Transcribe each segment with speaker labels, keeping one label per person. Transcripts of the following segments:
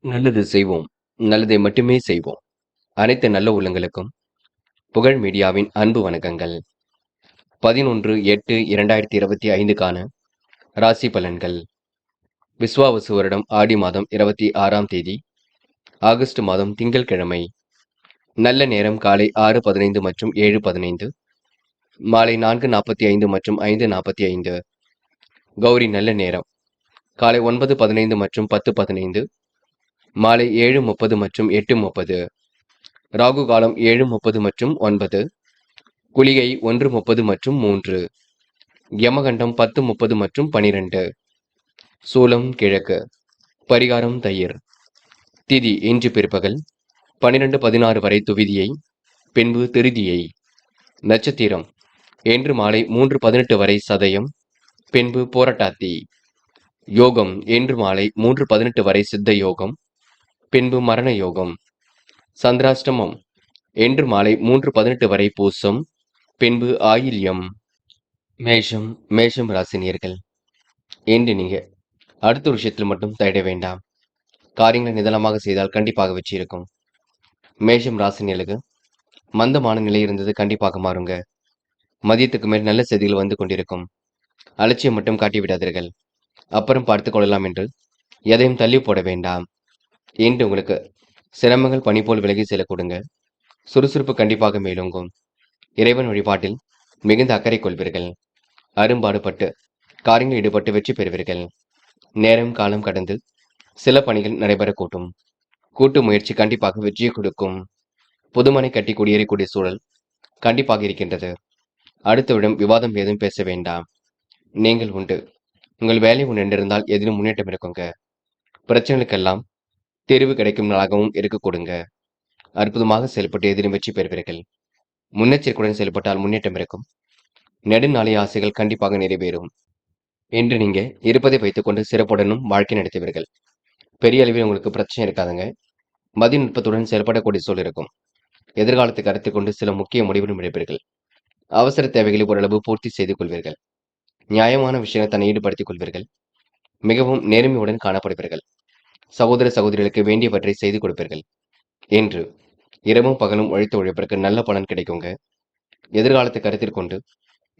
Speaker 1: நல்லது செய்வோம். நல்லதை மட்டுமே செய்வோம். அனைத்து நல்ல உள்ளங்களுக்கும் புகழ் மீடியாவின் அன்பு வணக்கங்கள். 11/8/2025க்கான ராசி பலன்கள். விஸ்வாவசு வருடம் ஆடி மாதம் 26ஆம் தேதி, ஆகஸ்ட் மாதம் திங்கட்கிழமை. நல்ல நேரம் காலை 6:15 மற்றும் 7:15, மாலை 4:45 மற்றும் 5:45. கௌரி நல்ல நேரம் காலை 9:15 மற்றும் 10:15, மாலை 7:30 மற்றும் 8:30. ராகு காலம் 7:30 மற்றும் 9, குளிகை 1:30 மற்றும் 3, யமகண்டம் 10:30 மற்றும் 12. சூலம் கிழக்கு. பரிகாரம் தயிர். திதி இன்று பிற்பகல் 12:16 வரை துவிதியை, பின்பு திருதியை. நட்சத்திரம் இன்று மாலை 3:18 வரை சதயம், பின்பு போரட்டாத்தி. யோகம் இன்று மாலை 3:18 வரை சித்த யோகம், பின்பு மரண யோகம். சந்திராஷ்டமம் இன்று மாலை 3:18 வரை பூசம், பின்பு ஆயில்யம். மேஷம் ராசினியர்கள். இன்று நீங்க அடுத்த ஒரு விஷயத்தில் மட்டும் தலையிட வேண்டாம். காரியங்களை நிதானமாக செய்தால் கண்டிப்பாக வெற்றி இருக்கும். மேஷம் ராசினியர்களுக்கு மந்தமான நிலை இருந்தது கண்டிப்பாக மாறுங்க. மதியத்துக்கு மேல் நல்ல செய்திகள் வந்து கொண்டிருக்கும். அலட்சியம் மட்டும் காட்டி விடாதீர்கள். அப்புறம் பார்த்துக் கொள்ளலாம் என்று எதையும் தள்ளி போட வேண்டாம். இன்று உங்களுக்கு சிரமங்கள் பனி போல் விலகி செல்ல கொடுங்க. சுறுசுறுப்பு கண்டிப்பாக மேலோங்கும். இறைவன் வழிபாட்டில் மிகுந்த அக்கறை கொள்வீர்கள். அரும்பாடுபட்டு காரியங்கள் ஈடுபட்டு வெற்றி பெறுவீர்கள். நேரம் காலம் கடந்து சில பணிகள் நடைபெறக்கூடும். கூட்டு முயற்சி கண்டிப்பாக வெற்றியை கொடுக்கும். புதுமனை கட்டி குடியேறக்கூடிய சூழல் கண்டிப்பாக இருக்கின்றது. அடுத்தவிடம் விவாதம் ஏதும் பேச வேண்டாம். நீங்கள் உண்டு. உங்கள் வேலை முன்னிருந்தால் எதிலும் முன்னேற்றம் இருக்குங்க. பிரச்சனைகளுக்கெல்லாம் தீர்வு கிடைக்கும் நாளாகவும் இருக்க கொடுங்க. அற்புதமாக செயல்பட்டு எதிலும் வெற்றி பெறுவீர்கள். முன்னெச்சரிக்கையுடன் செயல்பட்டால் முன்னேற்றம் இருக்கும். நெடுநாளைய ஆசைகள் கண்டிப்பாக நிறைவேறும். இன்று நீங்க இருப்பதை வைத்துக்கொண்டு சிறப்புடனும் வாழ்க்கை நடத்துவீர்கள். பெரிய அளவில் உங்களுக்கு பிரச்சனை இருக்காதுங்க. மதிநுட்பத்துடன் செயல்படக்கூடிய சூழல் இருக்கும். எதிர்காலத்தை கருத்தில் கொண்டு சில முக்கிய முடிவுகளும் எடுப்பீர்கள். அவசர தேவைகளை ஓரளவு பூர்த்தி செய்து கொள்வீர்கள். நியாயமான விஷயங்களை தன்னை ஈடுபடுத்திக் கொள்வீர்கள். மிகவும் நேர்மையுடன் காணப்படுவீர்கள். சகோதர சகோதரிகளுக்கு வேண்டியவற்றை செய்து கொடுப்பீர்கள். இன்று இரவும் பகலும் உழைத்து உழைப்பிற்கு நல்ல பலன் கிடைக்குங்க. எதிர்காலத்தை கருத்தில் கொண்டு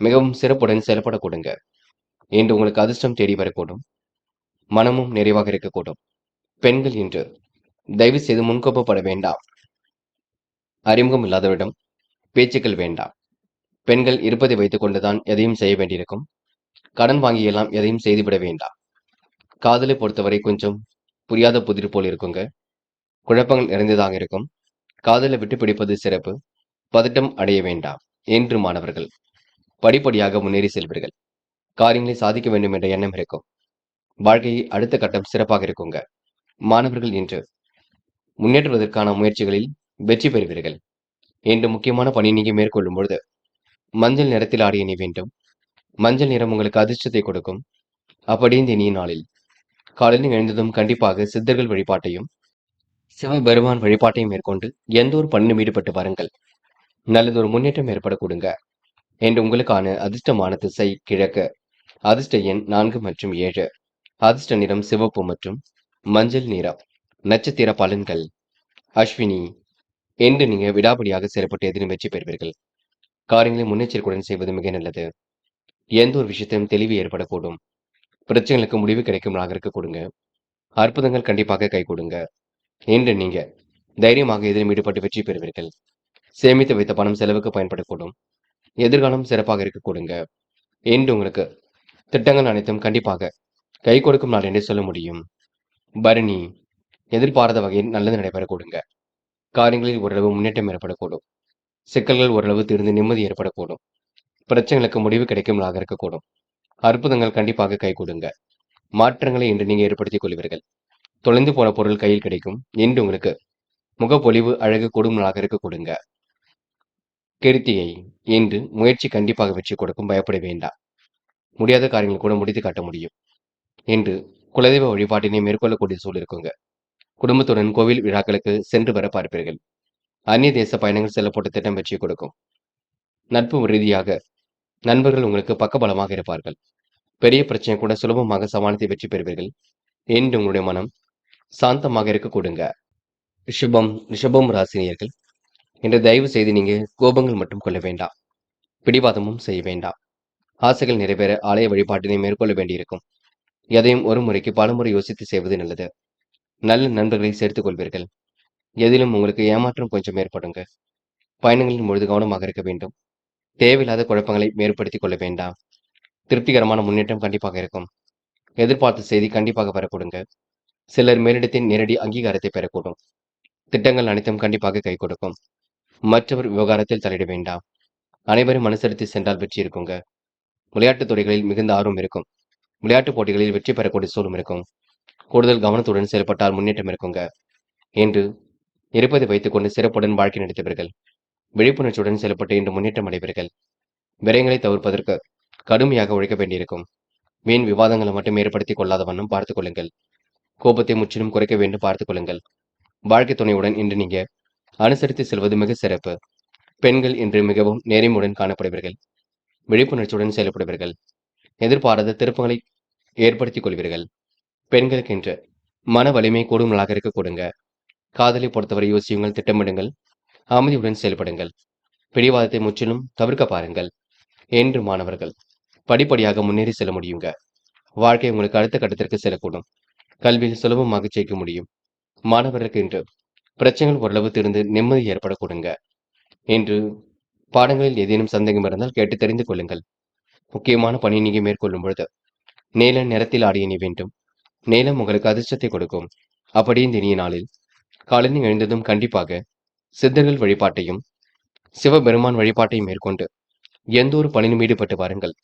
Speaker 1: மிகவும் சிறப்புடன் செயல்பட கொடுங்க. இன்று உங்களுக்கு அதிர்ஷ்டம் தேடி வரக்கூடும். மனமும் நிறைவாக இருக்கக்கூடும். பெண்கள் இன்று தயவு செய்து முன்கோப்பப்பட வேண்டாம். அறிமுகம் இல்லாதவரிடம் பேச்சுக்கள் வேண்டாம். பெண்கள் இருப்பதை வைத்துக் கொண்டுதான் எதையும் செய்ய வேண்டியிருக்கும். கடன் வாங்கியெல்லாம் எதையும் செய்துவிட வேண்டாம். காதலை பொறுத்தவரை கொஞ்சம் புரியாத புதிர் போல் இருக்குங்க. குழப்பங்கள் நிறைந்ததாக இருக்கும். காதலை விட்டு பிடிப்பது சிறப்பு. பதட்டம் அடைய வேண்டாம். என்று மாணவர்கள் படிப்படியாக முன்னேறி செல்வீர்கள். காரியங்களை சாதிக்க வேண்டும் என்ற எண்ணம் இருக்கும். வாழ்க்கையை அடுத்த கட்டம் சிறப்பாக இருக்குங்க. மாணவர்கள் இன்று முன்னேற்றுவதற்கான முயற்சிகளில் வெற்றி பெறுவீர்கள். இன்று முக்கியமான பணி நீங்க மேற்கொள்ளும் பொழுது மஞ்சள் நிறத்தில் ஆடை அணி வேண்டும். மஞ்சள் நிறம் உங்களுக்கு அதிர்ஷ்டத்தை கொடுக்கும். அப்படி இந்த இனிய நாளில் காலையில் எழுந்ததும் கண்டிப்பாக சித்தர்கள் வழிபாட்டையும் சிவபெருமான் வழிபாட்டையும் மேற்கொண்டு எந்த ஒரு பணியும் ஈடுபட்டு வாருங்கள். நல்லதொரு முன்னேற்றம் ஏற்பட கொடுங்க. என்று உங்களுக்கான அதிர்ஷ்டமான திசை கிழக்கு. அதிர்ஷ்ட எண் 4 மற்றும் 7. அதிர்ஷ்ட நிறம் சிவப்பு மற்றும் மஞ்சள் நிறம். நட்சத்திர பலன்கள். அஸ்வினி. என்று நீங்க விடாபடியாக செயல்பட்டு எதிலும் வெற்றி பெறுவீர்கள். காரியங்களை முன்னெச்சரிக்கையுடன் செய்வது மிக நல்லது. எந்த ஒரு விஷயத்தையும் தெளிவு ஏற்படக்கூடும். பிரச்சனைகளுக்கு முடிவு கிடைக்கும் நாளாக இருக்க கொடுங்க. அற்புதங்கள் கண்டிப்பாக கை கொடுங்க. இன்று நீங்க தைரியமாக எதிலும் ஈடுபட்டு வெற்றி பெறுவீர்கள். சேமித்து வைத்த பணம் செலவுக்கு பயன்படக்கூடும். எதிர்காலம் சிறப்பாக இருக்க கொடுங்க. இன்று உங்களுக்கு திட்டங்கள் அனைத்தும் கண்டிப்பாக கை கொடுக்கும் நாள் என்று சொல்ல முடியும். பரணி. எதிர்பாராத வகையில் நல்லது நடைபெற கொடுங்க. காரியங்களில் ஓரளவு முன்னேற்றம் ஏற்படக்கூடும். சிக்கல்கள் ஓரளவு தீர்ந்து நிம்மதி ஏற்படக்கூடும். பிரச்சனைகளுக்கு முடிவு கிடைக்கும் நாளாக இருக்கக்கூடும். அற்புதங்கள் கண்டிப்பாக கை கொடுங்க. மாற்றங்களை இன்று நீங்க ஏற்படுத்திக் கொள்வீர்கள். தொலைந்து போன பொருள் கையில் கிடைக்கும். இன்று உங்களுக்கு முகப்பொலிவு அழகு கூடும் நாளாக இருக்க கொடுங்க. கிருத்திகை. இன்று முயற்சி கண்டிப்பாக வெற்றி கொடுக்கும். பயப்பட வேண்டாம். முடியாத காரியங்கள் கூட முடித்து காட்ட முடியும். இன்று குலதெய்வ வழிபாட்டினை மேற்கொள்ளக்கூடிய சூழல் இருக்குங்க. குடும்பத்துடன் கோவில் விழாக்களுக்கு சென்று வர பார்ப்பீர்கள். அந்நிய தேச பயணங்கள் செல்லப்பட்ட திட்டம் வெற்றி கொடுக்கும். நட்பு ரீதியாக நண்பர்கள் உங்களுக்கு பக்கபலமாக இருப்பார்கள். பெரிய பிரச்சனை கூட சுலபமாக சமாளித்து வெற்றி பெறுவீர்கள். இன்று உங்களுடைய மனம் சாந்தமாக இருக்க கொடுங்க. ரிஷபம் ராசினியர்கள், இன்று தயவு செய்து நீங்க கோபங்கள் மட்டும் கொள்ள வேண்டாம். பிடிவாதமும் செய்ய வேண்டாம். ஆசைகள் நிறைவேற ஆலய வழிபாட்டினை மேற்கொள்ள வேண்டியிருக்கும். எதையும் ஒரு முறைக்கு பலமுறை யோசித்து செய்வது நல்லது. நல்ல நண்பர்களை சேர்த்துக் கொள்வீர்கள். எதிலும் உங்களுக்கு ஏமாற்றம் கொஞ்சம் ஏற்படுங்க. பயணங்களின் பொழுது கவனமாக இருக்க வேண்டும். தேவையில்லாத குழப்பங்களை ஏற்படுத்திக் கொள்ள வேண்டாம். திருப்திகரமான முன்னேற்றம் கண்டிப்பாக இருக்கும். எதிர்பார்த்த செய்தி கண்டிப்பாக பெறக்கூடுங்க. சிலர் மேலிடத்தின் நேரடி அங்கீகாரத்தை பெறக்கூடும். திட்டங்கள் அனைத்தும் கண்டிப்பாக கை கொடுக்கும். மற்றவர் விவகாரத்தில் தலையிட வேண்டாம். அனைவரும் அனுசரித்து சென்றால் வெற்றி இருக்குங்க. விளையாட்டுத் துறைகளில் மிகுந்த ஆர்வம் இருக்கும். விளையாட்டுப் போட்டிகளில் வெற்றி பெறக்கூடிய சூழலும் இருக்கும். கூடுதல் கவனத்துடன் செயல்பட்டால் முன்னேற்றம் இருக்குங்க. என்று இருப்பதை வைத்துக்கொண்டு சிறப்புடன் வாழ்க்கை நடத்துவீர்கள். விழிப்புணர்ச்சியுடன் செயல்பட்டு இன்று முன்னேற்றம் அடைவீர்கள். விரயங்களை தவிர்ப்பதற்கு கடுமையாக உழைக்க வேண்டியிருக்கும். வீண் விவாதங்களை மட்டும் ஏற்படுத்திக் கொள்ளாத வண்ணம் பார்த்துக் கொள்ளுங்கள். கோபத்தை முற்றிலும் குறைக்க வேண்டும் பார்த்துக் கொள்ளுங்கள். வாழ்க்கை துணையுடன் இன்று நீங்க அனுசரித்து செல்வது மிக சிறப்பு. பெண்கள் இன்று மிகவும் நேர்மையுடன் காணப்படுவீர்கள். விழிப்புணர்ச்சியுடன் செயல்படுவீர்கள். எதிர்பாராத திருப்பங்களை ஏற்படுத்திக் கொள்வீர்கள். பெண்களுக்கு இன்று மன வலிமை கூடும் நாளாக இருக்க கொடுங்க. காதலை பொறுத்தவரை யோசியுங்கள், திட்டமிடுங்கள், அமைதியுடன் செயல்படுங்கள். பிடிவாதத்தை முற்றிலும் தவிர்க்க பாருங்கள். என்று மாணவர்கள் படிப்படியாக முன்னேறி செல்ல முடியுங்க. வாழ்க்கை உங்களுக்கு அடுத்த கட்டத்திற்கு செல்லக்கூடும். கல்வியில் சுலபமாக ஜெயிக்க முடியும். மாணவர்களுக்கு இன்று பிரச்சனைகள் ஓரளவு தீர்ந்து நிம்மதி ஏற்பட கொடுங்க. என்று பாடங்களில் ஏதேனும் சந்தேகம் இருந்தால் கேட்டு தெரிந்து கொள்ளுங்கள். முக்கியமான பணி நீங்க மேற்கொள்ளும் பொழுது நீல நிறத்தில் ஆடை அணி வேண்டும். நீலம் உங்களுக்கு அதிர்ஷ்டத்தை கொடுக்கும். அப்படி இந்த இனிய நாளில் காலையில் எழுந்ததும் கண்டிப்பாக சித்தர்கள் வழிபாட்டையும் சிவபெருமான் வழிபாட்டையும் மேற்கொண்டு எந்த ஒரு பணியிலும் ஈடுபட்டு வாருங்கள்.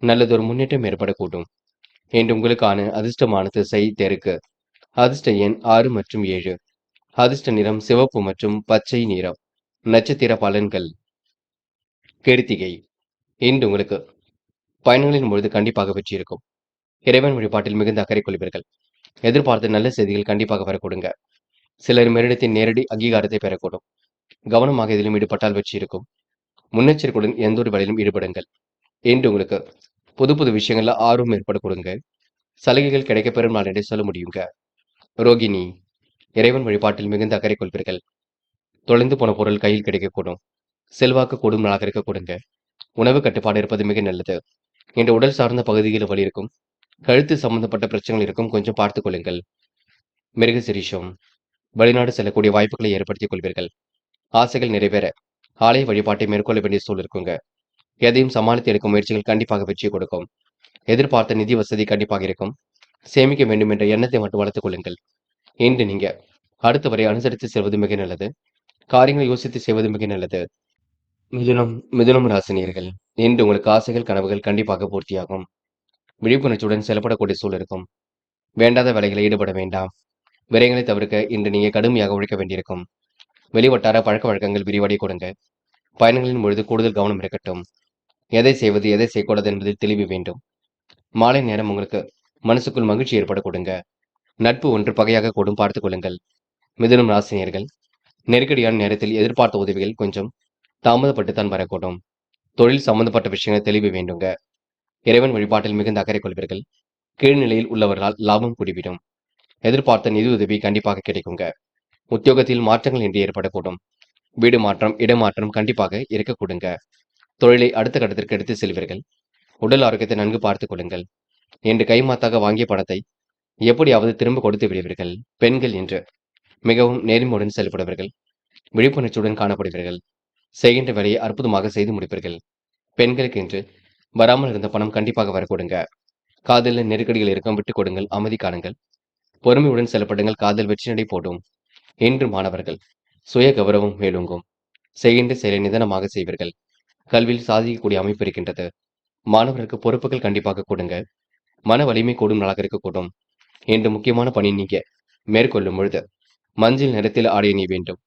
Speaker 1: நல்லதொரு முன்னேற்றம் ஏற்படக்கூடும். என்று உங்களுக்கான அதிர்ஷ்டமான திசை தெற்கு. அதிர்ஷ்ட எண் 6 மற்றும் 7. அதிர்ஷ்ட நிறம் சிவப்பு மற்றும் பச்சை நிறம். நட்சத்திர பலன்கள். கிருத்திகை. இன்று உங்களுக்கு பயணங்களின் பொழுது கண்டிப்பாக வெற்றி இருக்கும். இறைவன் வழிபாட்டில் மிகுந்த அக்கறை கொள்வீர்கள். எதிர்பார்த்த நல்ல செய்திகள் கண்டிப்பாக வரக்கூடுங்க. சிலர் மேலிடத்தின் நேரடி அங்கீகாரத்தை பெறக்கூடும். கவனமாக இதிலும் ஈடுபட்டால் வெற்றி இருக்கும். முன்னெச்சரிக்கையுடன் எந்த ஒரு வேலையிலும் ஈடுபடுங்கள். இன்று உங்களுக்கு புது புது விஷயங்கள்ல ஆர்வம் ஏற்படக்கூடுங்க. சலுகைகள் கிடைக்கப்பெறும் நாள் என்று சொல்ல முடியுங்க. ரோகிணி. இறைவன் வழிபாட்டில் மிகுந்த அக்கறை கொள்வீர்கள். தொலைந்து போன பொருள் கையில் கிடைக்கக்கூடும். செல்வாக்கு கூடும் நாளாக இருக்க கொடுங்க. உணவு கட்டுப்பாடு இருப்பது மிக நல்லது. இன்று உடல் சார்ந்த பகுதிகளில் வலி இருக்கும். கழுத்து சம்பந்தப்பட்ட பிரச்சனைகள் இருக்கும், கொஞ்சம் பார்த்துக் கொள்ளுங்கள். மிருகசிரீஷம். வெளிநாடு செல்லக்கூடிய வாய்ப்புகளை ஏற்படுத்திக் கொள்வீர்கள். ஆசைகள் நிறைவேற ஆலய வழிபாட்டை மேற்கொள்ள வேண்டிய சூழல் இருக்குங்க. எதையும் சமாளித்து எடுக்கும் முயற்சிகள் கண்டிப்பாக வெற்றி கொடுக்கும். எதிர்பார்த்த நிதி வசதி கண்டிப்பாக இருக்கும். சேமிக்க வேண்டும் என்ற எண்ணத்தை மட்டும் வளர்த்துக் கொள்ளுங்கள். இன்று நீங்க அடுத்த வரை அனுசரித்து செல்வது மிக நல்லது. காரியங்களை யோசித்து செய்வது மிக நல்லது. மிதுனம் ராசினியர்கள், இன்று உங்களுக்கு ஆசைகள் கனவுகள் கண்டிப்பாக பூர்த்தியாகும். விழிப்புணர்ச்சியுடன் செயல்படக்கூடிய சூழல் இருக்கும். வேண்டாத வேலைகளை ஈடுபட வேண்டாம். விரயங்களை தவிர்க்க இன்று நீங்க கடுமையாக உழைக்க வேண்டியிருக்கும். வெளிவட்டார பழக்க வழக்கங்கள் விரிவடை கொடுங்க. பயணங்களின் பொழுது கூடுதல் கவனம் இருக்கட்டும். எதை செய்வது எதை செய்யக்கூடாது என்பதில் தெளிவு வேண்டும். மாலை நேரம் உங்களுக்கு மனசுக்குள் மகிழ்ச்சி ஏற்பட கொடுங்க. நட்பு ஒன்று பகையாக கூடும், பார்த்துக் கொள்ளுங்கள். மிதுனம் ராசினியர்கள், நெருக்கடியான நேரத்தில் எதிர்பார்த்த உதவிகள் கொஞ்சம் தாமதப்பட்டுத்தான் வரக்கூடும். தொழில் சம்பந்தப்பட்ட விஷயங்கள் தெளிவு வேண்டுங்க. இறைவன் வழிபாட்டில் மிகுந்த அக்கறை கொள்வீர்கள். கீழ்நிலையில் உள்ளவர்களால் லாபம் கூடிவிடும். எதிர்பார்த்த நிதி உதவி கண்டிப்பாக கிடைக்குங்க. உத்தியோகத்தில் மாற்றங்கள் இன்றி ஏற்படக்கூடும். வீடு மாற்றம், இடமாற்றம் கண்டிப்பாக இருக்க கொடுங்க. தொழிலை அடுத்த கட்டத்திற்கு எடுத்து செல்வீர்கள். உடல் ஆரோக்கியத்தை நன்கு பார்த்துக் கொள்ளுங்கள். என்று கைமாத்தாக வாங்கிய பணத்தை எப்படியாவது திரும்ப கொடுத்து விடுவீர்கள். பெண்கள் என்று மிகவும் நேர்மையுடன் செயல்படுவீர்கள். விழிப்புணர்ச்சியுடன் காணப்படுவீர்கள். செய்கின்ற வேலையை அற்புதமாக செய்து முடிப்பீர்கள். பெண்களுக்கு என்று வராமல் இருந்த பணம் கண்டிப்பாக வரக்கூடுங்க. காதலில் நெருக்கடிகள் இருக்கும், விட்டுக் கொடுங்கள், அமைதி காணுங்கள். பொறுமையுடன் செயல்படுங்கள், காதல் வெற்றி நடை போடும். இன்று மாணவர்கள் சுய கௌரவம் மேலோங்கும். செய்கின்ற செயலை நிதானமாக செய்வீர்கள். கல்வியில் சாதிக்கக்கூடிய அமைப்பு இருக்கின்றது. மாணவர்களுக்கு பொறுப்புகள் கண்டிப்பாக கொடுங்க. மன வலிமை கூடும் நாளாக இருக்கக்கூடும். இன்று முக்கியமான பணி நீங்க மேற்கொள்ளும் பொழுது மஞ்சள் நிறத்தில் ஆடை அணிய வேண்டும்.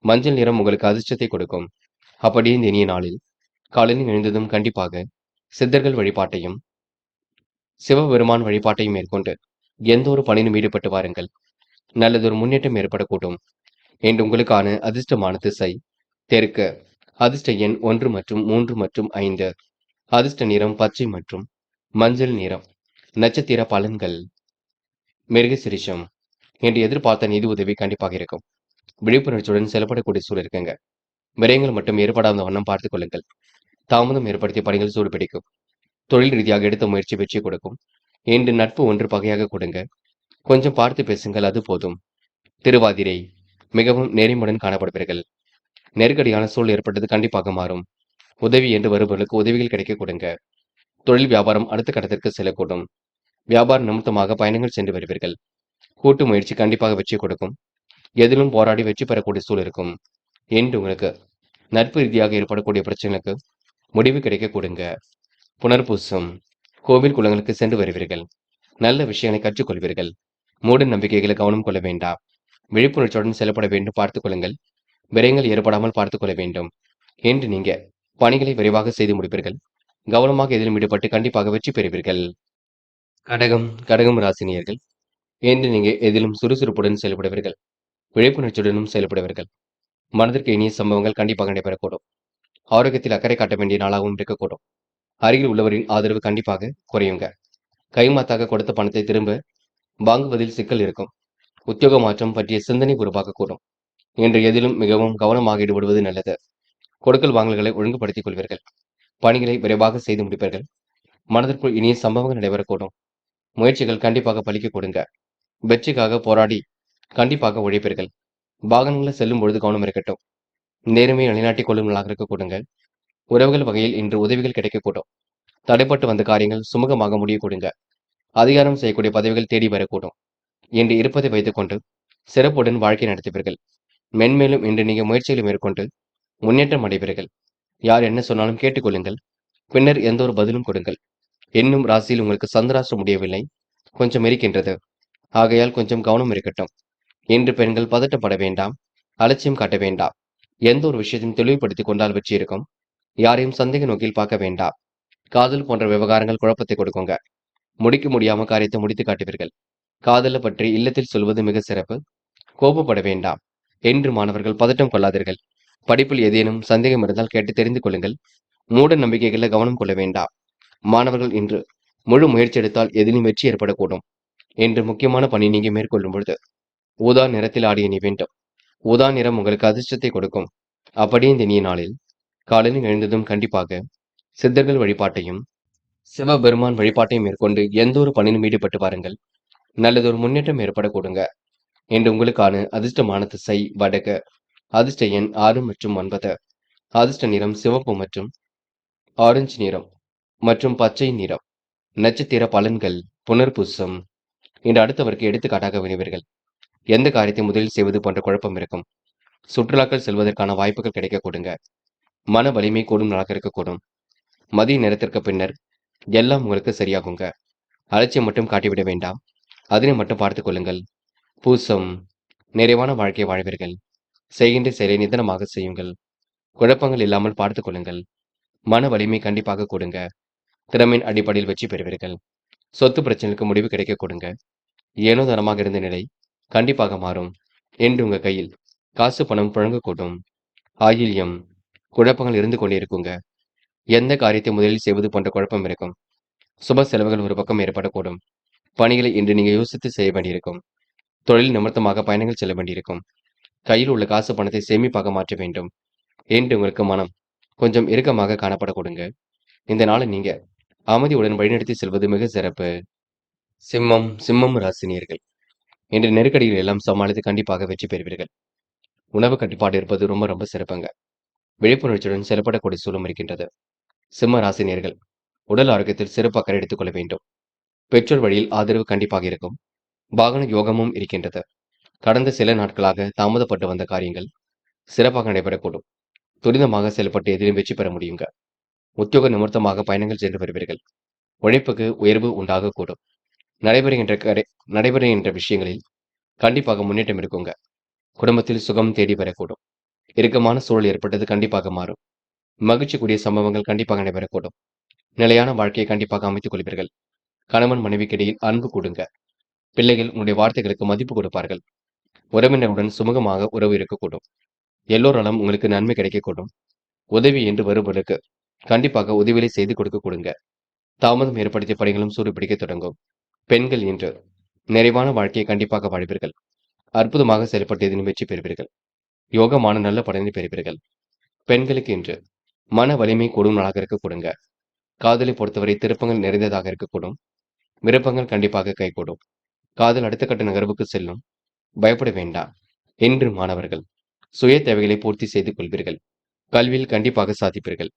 Speaker 1: மஞ்சள் நிறம் உங்களுக்கு அதிர்ஷ்டத்தை கொடுக்கும். அப்படி இந்த இனிய நாளில் காலையில் எழுந்ததும் கண்டிப்பாக சித்தர்கள் வழிபாட்டையும் சிவபெருமான் வழிபாட்டையும் மேற்கொண்டு எந்த ஒரு பணியிலும் ஈடுபட்டு வாருங்கள். நல்லதொரு முன்னேற்றம் ஏற்படக்கூடும். என்று உங்களுக்கான அதிர்ஷ்டமான திசை தெற்கு. அதிர்ஷ்ட எண் 1 மற்றும் 3 மற்றும் 5. அதிர்ஷ்ட நிறம் பச்சை மற்றும் மஞ்சள் நிறம். நட்சத்திர பலன்கள். மிருகசிரிஷம். என்று எதிர்பார்த்த நிதி உதவி கண்டிப்பாக இருக்கும். விழிப்புணர்ச்சியுடன் செயல்படக்கூடிய சூழல் இருக்குங்க. விரயங்கள் மட்டும் ஏற்படாத வண்ணம் பார்த்துக் கொள்ளுங்கள். தாமதம் ஏற்படுத்திய பணிகள் சூடுபிடிக்கும். தொழில் ரீதியாக எடுத்த முயற்சி வெற்றி கொடுக்கும். என்று நட்பு ஒன்று பகையாக கொடுங்க. கொஞ்சம் பார்த்து பேசுங்கள், அது போதும். திருவாதிரை மிகவும் நேர்மையுடன் காணப்படுவீர்கள். நெருக்கடியான சூழல் ஏற்பட்டது கண்டிப்பாக மாறும். உதவி என்று வருபவர்களுக்கு உதவிகள் கிடைக்க கொடுங்க. தொழில் வியாபாரம் அடுத்த கட்டத்திற்கு செல்லக்கூடும். வியாபார நிமித்தமாக பயணங்கள் சென்று வருவீர்கள். கூட்டு முயற்சி கண்டிப்பாக வெற்றி கொடுக்கும். எதிலும் போராடி வெற்றி பெறக்கூடிய சூழல் இருக்கும். என்று உங்களுக்கு நட்பு ரீதியாக ஏற்படக்கூடிய பிரச்சனைகளுக்கு முடிவு கிடைக்க கொடுங்க. புனர்பூசம் கோவில் குளங்களுக்கு சென்று வருவீர்கள். நல்ல விஷயங்களை கற்றுக்கொள்வீர்கள். மூட நம்பிக்கைகளை கவனம் கொள்ள வேண்டாம். விழிப்புணர்ச்சியுடன் செயல்பட வேண்டும், பார்த்துக் கொள்ளுங்கள். விரயங்கள் ஏற்படாமல் பார்த்துக் கொள்ள வேண்டும். என்று நீங்க பணிகளை விரைவாக செய்து முடிப்பீர்கள். கவனமாக எதிலும் ஈடுபட்டு கண்டிப்பாக வெற்றி பெறுவீர்கள். கடகம் ராசினியர்கள், என்று நீங்க எதிலும் சுறுசுறுப்புடன் செயல்படுவீர்கள். விழிப்புணர்ச்சியுடனும் செயல்படுவீர்கள். மனதிற்கு இனிய சம்பவங்கள் கண்டிப்பாக நடைபெறக்கூடும். ஆரோக்கியத்தில் அக்கறை காட்ட வேண்டிய நாளாகவும் இருக்கக்கூடும். அருகில் உள்ளவரின் ஆதரவு கண்டிப்பாக குறையுங்க. கைமாத்தாக கொடுத்த பணத்தை திரும்ப வாங்குவதில் சிக்கல் இருக்கும். உத்தியோக மாற்றம் பற்றிய சிந்தனை உருவாகக்கூடும். என்று எதிலும் மிகவும் கவனமாக ஈடுபடுவது நல்லது. கொடுக்கல் வாங்கல்களை ஒழுங்குபடுத்திக் கொள்வீர்கள். பணிகளை விரைவாக செய்து முடிப்பீர்கள். மனதிற்குள் இனிய சம்பவங்கள் நடைபெறக்கூடும். முயற்சிகள் கண்டிப்பாக பலிக்க கொடுங்க. வெற்றிக்காக போராடி கண்டிப்பாக உழைப்பீர்கள். வாகனங்களில் செல்லும் பொழுது கவனம் இருக்கட்டும். நேர்மையை நிலைநாட்டிக் கொள்ளும் நாளாக இருக்க கொடுங்க. உறவுகள் வகையில் இன்று உதவிகள் கிடைக்கக்கூடும். தடைப்பட்டு வந்த காரியங்கள் சுமூகமாக முடிய கொடுங்க. அதிகாரம் செய்யக்கூடிய பதவிகள் தேடி வரக்கூடும். என்று இருப்பதை வைத்துக் கொண்டு சிறப்புடன் வாழ்க்கை நடத்துவீர்கள். மென்மேலும் இன்று நீங்க முயற்சிகளை மேற்கொண்டு முன்னேற்றம் அடைவீர்கள். யார் என்ன சொன்னாலும் கேட்டுக்கொள்ளுங்கள். பின்னர் எந்த ஒரு பதிலும் கொடுங்கள். இன்னும் ராசியில் உங்களுக்கு சந்திராஷ்டிரம் முடியவில்லை, கொஞ்சம் இருக்கின்றது. ஆகையால் கொஞ்சம் கவனம் இருக்கட்டும். இன்று பெண்கள் பதட்டப்பட வேண்டாம், அலட்சியம் காட்ட வேண்டாம். எந்த ஒரு விஷயத்தையும் தெளிவுபடுத்திக் கொண்டால் வெற்றி இருக்கும். யாரையும் சந்தேக நோக்கில் பார்க்க வேண்டாம். காதல் போன்ற விவகாரங்கள் குழப்பத்தை கொடுக்குங்க. முடிக்க முடியாம காரியத்தை முடித்து காட்டுவீர்கள். காதலை பற்றி இல்லத்தில் சொல்வது மிக சிறப்பு. கோபப்பட வேண்டாம். என்று மாணவர்கள் பதட்டம் கொள்ளாதீர்கள். படிப்பில் ஏதேனும் சந்தேகம் இருந்தால் கேட்டு தெரிந்து கொள்ளுங்கள். மூட நம்பிக்கைகளை கவனம் கொள்ள வேண்டாம். மாணவர்கள் இன்று முழு முயற்சி எடுத்தால் எதிலும் வெற்றி ஏற்படக்கூடும். என்று முக்கியமான பணி நீங்க மேற்கொள்ளும் பொழுது ஊதா நிறத்தில் ஆடிய நீ வேண்டும். ஊதா நிறம் உங்களுக்கு அதிர்ஷ்டத்தை கொடுக்கும். அப்படியே இந்த இனிய நாளில் காலையில் எழுந்ததும் கண்டிப்பாக சித்தர்கள் வழிபாட்டையும் சிவபெருமான் வழிபாட்டையும் மேற்கொண்டு எந்த ஒரு பணியிலும் ஈடுபட்டு பாருங்கள். நல்லதொரு முன்னேற்றம் ஏற்பட கொடுங்க. என்று உங்களுக்கான அதிர்ஷ்டமான திசை வடக்கு. அதிர்ஷ்ட எண் 6 மற்றும் 9. அதிர்ஷ்ட நிறம் சிவப்பு மற்றும் ஆரஞ்சு நிறம் மற்றும் பச்சை நிறம். நட்சத்திர பலன்கள் புனர்பூசம். இன்று அடுத்தவருக்கு எடுத்துக்காட்டாக விளைவீர்கள். எந்த காரியத்தை முதலில் செய்வது போன்ற குழப்பம் இருக்கும். சுற்றுலாக்கள் செல்வதற்கான வாய்ப்புகள் கிடைக்க கொடுங்க. மன வலிமை கூடும் நாளாக இருக்கக்கூடும். மதிய நேரத்திற்கு பின்னர் எல்லாம் உங்களுக்கு சரியாகுங்க. அலட்சியம் மட்டும் காட்டிவிட வேண்டாம். அதனை மட்டும் பார்த்துக் கொள்ளுங்கள். பூசம் நிறைவான வாழ்க்கை வாழ்வீர்கள். செய்கின்ற செயலை நிதானமாக செய்யுங்கள். குழப்பங்கள் இல்லாமல் பார்த்துக் கொள்ளுங்கள். மன வலிமை கண்டிப்பாக கொடுங்க. திறமையின் அடிப்படையில் வெற்றி பெறுவீர்கள். சொத்து பிரச்சனைக்கு முடிவு கிடைக்க கொடுங்க. ஏனோ தனமாக இருந்த நிலை கண்டிப்பாக மாறும். என்று உங்க கையில் காசு பணம் புழங்கக்கூடும். ஆயில்யம் குழப்பங்கள் இருந்து கொண்டே இருக்குங்க. எந்த காரியத்தை முதலில் செய்வது போன்ற குழப்பம் இருக்கும். சுப செலவுகள் ஒரு பக்கம் ஏற்படக்கூடும். பணிகளை இன்று நீங்க யோசித்து செய்ய வேண்டியிருக்கும். தொழில் நிமித்தமாக பயணங்கள் செல்ல வேண்டியிருக்கும். கையில் உள்ள காசு பணத்தை சேமிப்பாக மாற்ற வேண்டும். என்று உங்களுக்கு மனம் கொஞ்சம் இறுக்கமாக காணப்பட கொடுங்க. இந்த நாளை நீங்க அமைதியுடன் வழிநடத்தி செல்வது மிக சிறப்பு. சிம்மம் ராசினியர்கள், இன்று நெருக்கடிகள் எல்லாம் சமாளித்து கண்டிப்பாக வெற்றி பெறுவீர்கள். உணவு கட்டுப்பாடு இருப்பது ரொம்ப ரொம்ப சிறப்புங்க. விழிப்புணர்ச்சியுடன் செயல்படக்கூடிய சூழலும் இருக்கின்றது. சிம்ம ராசினியர்கள் உடல் ஆரோக்கியத்தில் சிறப்பு அக்கறை எடுத்துக் கொள்ள வேண்டும். பெற்றோர் வழியில் ஆதரவு கண்டிப்பாக இருக்கும். வாகன யோகமும் இருக்கின்றது. கடந்த சில நாட்களாக தாமதப்பட்டு வந்த காரியங்கள் சிறப்பாக நடைபெறக்கூடும். துரிதமாக செயல்பட்டு எதிலும் வெற்றி பெற முடியுங்க. உத்தியோக நிமித்தமாக பயணங்கள் சென்று வருவீர்கள். உழைப்புக்கு உயர்வு உண்டாகக்கூடும். நடைபெறுகின்ற விஷயங்களில் கண்டிப்பாக முன்னேற்றம் இருக்குங்க. குடும்பத்தில் சுகம் தேடி வரக்கூடும். இறுக்கமான சூழல் ஏற்பட்டது கண்டிப்பாக மாறும். மகிழ்ச்சிக்குரிய சம்பவங்கள் கண்டிப்பாக நடைபெறக்கூடும். நிலையான வாழ்க்கையை கண்டிப்பாக அமைத்துக் கொள்வீர்கள். கணவன் மனைவிக்கிடையில் அன்பு கொடுங்க. பிள்ளைகள் உங்களுடைய வார்த்தைகளுக்கு மதிப்பு கொடுப்பார்கள். உறவினருடன் சுமூகமாக உறவு இருக்கக்கூடும். எல்லோராலும் உங்களுக்கு நன்மை கிடைக்கக்கூடும். உதவி என்று வருபவர்களுக்கு கண்டிப்பாக உதவிகளை செய்து கொடுக்க கொடுங்க. தாமதம் ஏற்படுத்திய பணிகளும் சூடுபிடிக்க தொடங்கும். பெண்கள் இன்று நிறைவான வாழ்க்கையை கண்டிப்பாக வாழ்வீர்கள். அற்புதமாக செயல்பட்டு எதிலும் வெற்றி பெறுவீர்கள். யோகமான நல்ல பலனை பெறுவீர்கள். பெண்களுக்கு இன்று மன வலிமை கூடும் நாளாக இருக்க கொடுங்க. காதலை பொறுத்தவரை திருப்பங்கள் நிறைந்ததாக இருக்கக்கூடும். விருப்பங்கள் கண்டிப்பாக கைகூடும். காதல் அடுத்த கட்ட நகர்வுக்கு செல்லும். பயப்பட வேண்டாம். என்று மாணவர்கள் சுய தேவைகளை பூர்த்தி செய்து கொள்வீர்கள். கல்வியில் கண்டிப்பாக சாதிப்பீர்கள்.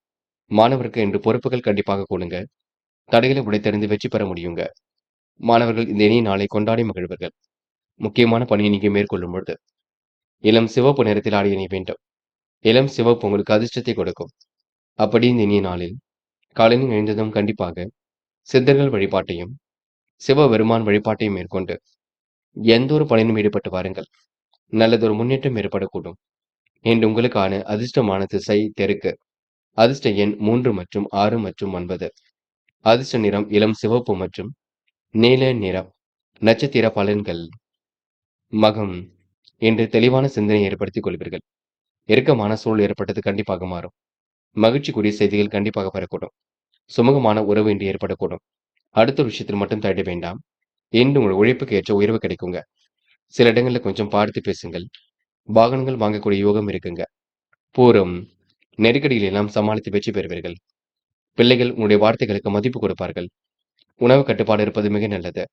Speaker 1: மாணவருக்கு இன்று பொறுப்புகள் கண்டிப்பாக கொடுங்க. தடைகளை உடைத்தெறிந்து வெற்றி பெற முடியுங்க. மாணவர்கள் இந்த இனிய நாளை கொண்டாடி மகிழ்வர்கள். முக்கியமான பணியை நீங்க மேற்கொள்ளும் பொழுது இளம் சிவப்பு நிறத்தில் ஆடிய நீ வேண்டும். இளம் சிவப்பு உங்களுக்கு அதிர்ஷ்டத்தை கொடுக்கும். அப்படி இந்த இனிய நாளில் காலையில் எழுந்ததும் கண்டிப்பாக சித்தர்கள் வழிபாட்டையும் சிவபெருமான் வழிபாட்டையும் மேற்கொண்டு எந்த ஒரு பணியிலும் ஈடுபட்டு வாருங்கள். நல்லதொரு முன்னேற்றம் ஏற்படக்கூடும். இன்று உங்களுக்கான அதிர்ஷ்டமான திசை தெற்கு. அதிர்ஷ்ட எண் 3 மற்றும் 6 மற்றும் 9. அதிர்ஷ்ட நிறம் இளம் சிவப்பு மற்றும் நீல நிறம். நட்சத்திர பலன்கள். மகம். இன்று தெளிவான சிந்தனை ஏற்படுத்திக் கொள்வீர்கள். இறுக்கமான சூழல் ஏற்பட்டது கண்டிப்பாக மாறும். மகிழ்ச்சிக்குரிய செய்திகள் கண்டிப்பாக பெறக்கூடும். சுமூகமான உறவு இன்று ஏற்படக்கூடும். அடுத்த ஒரு விஷயத்தில் மட்டும் தட வேண்டாம். இன்று உங்கள் உழைப்புக்கு ஏற்ற உயர்வு கிடைக்குங்க. சில இடங்கள்ல கொஞ்சம் பார்த்து பேசுங்கள். வாகனங்கள் வாங்கக்கூடிய யோகம் இருக்குங்க. பூரம். நெருக்கடியில் எல்லாம் சமாளித்து வெற்றி பெறுவீர்கள். பிள்ளைகள் உங்களுடைய வார்த்தைகளுக்கு மதிப்பு கொடுப்பார்கள். உணவு கட்டுப்பாடு இருப்பது மிக நல்லது.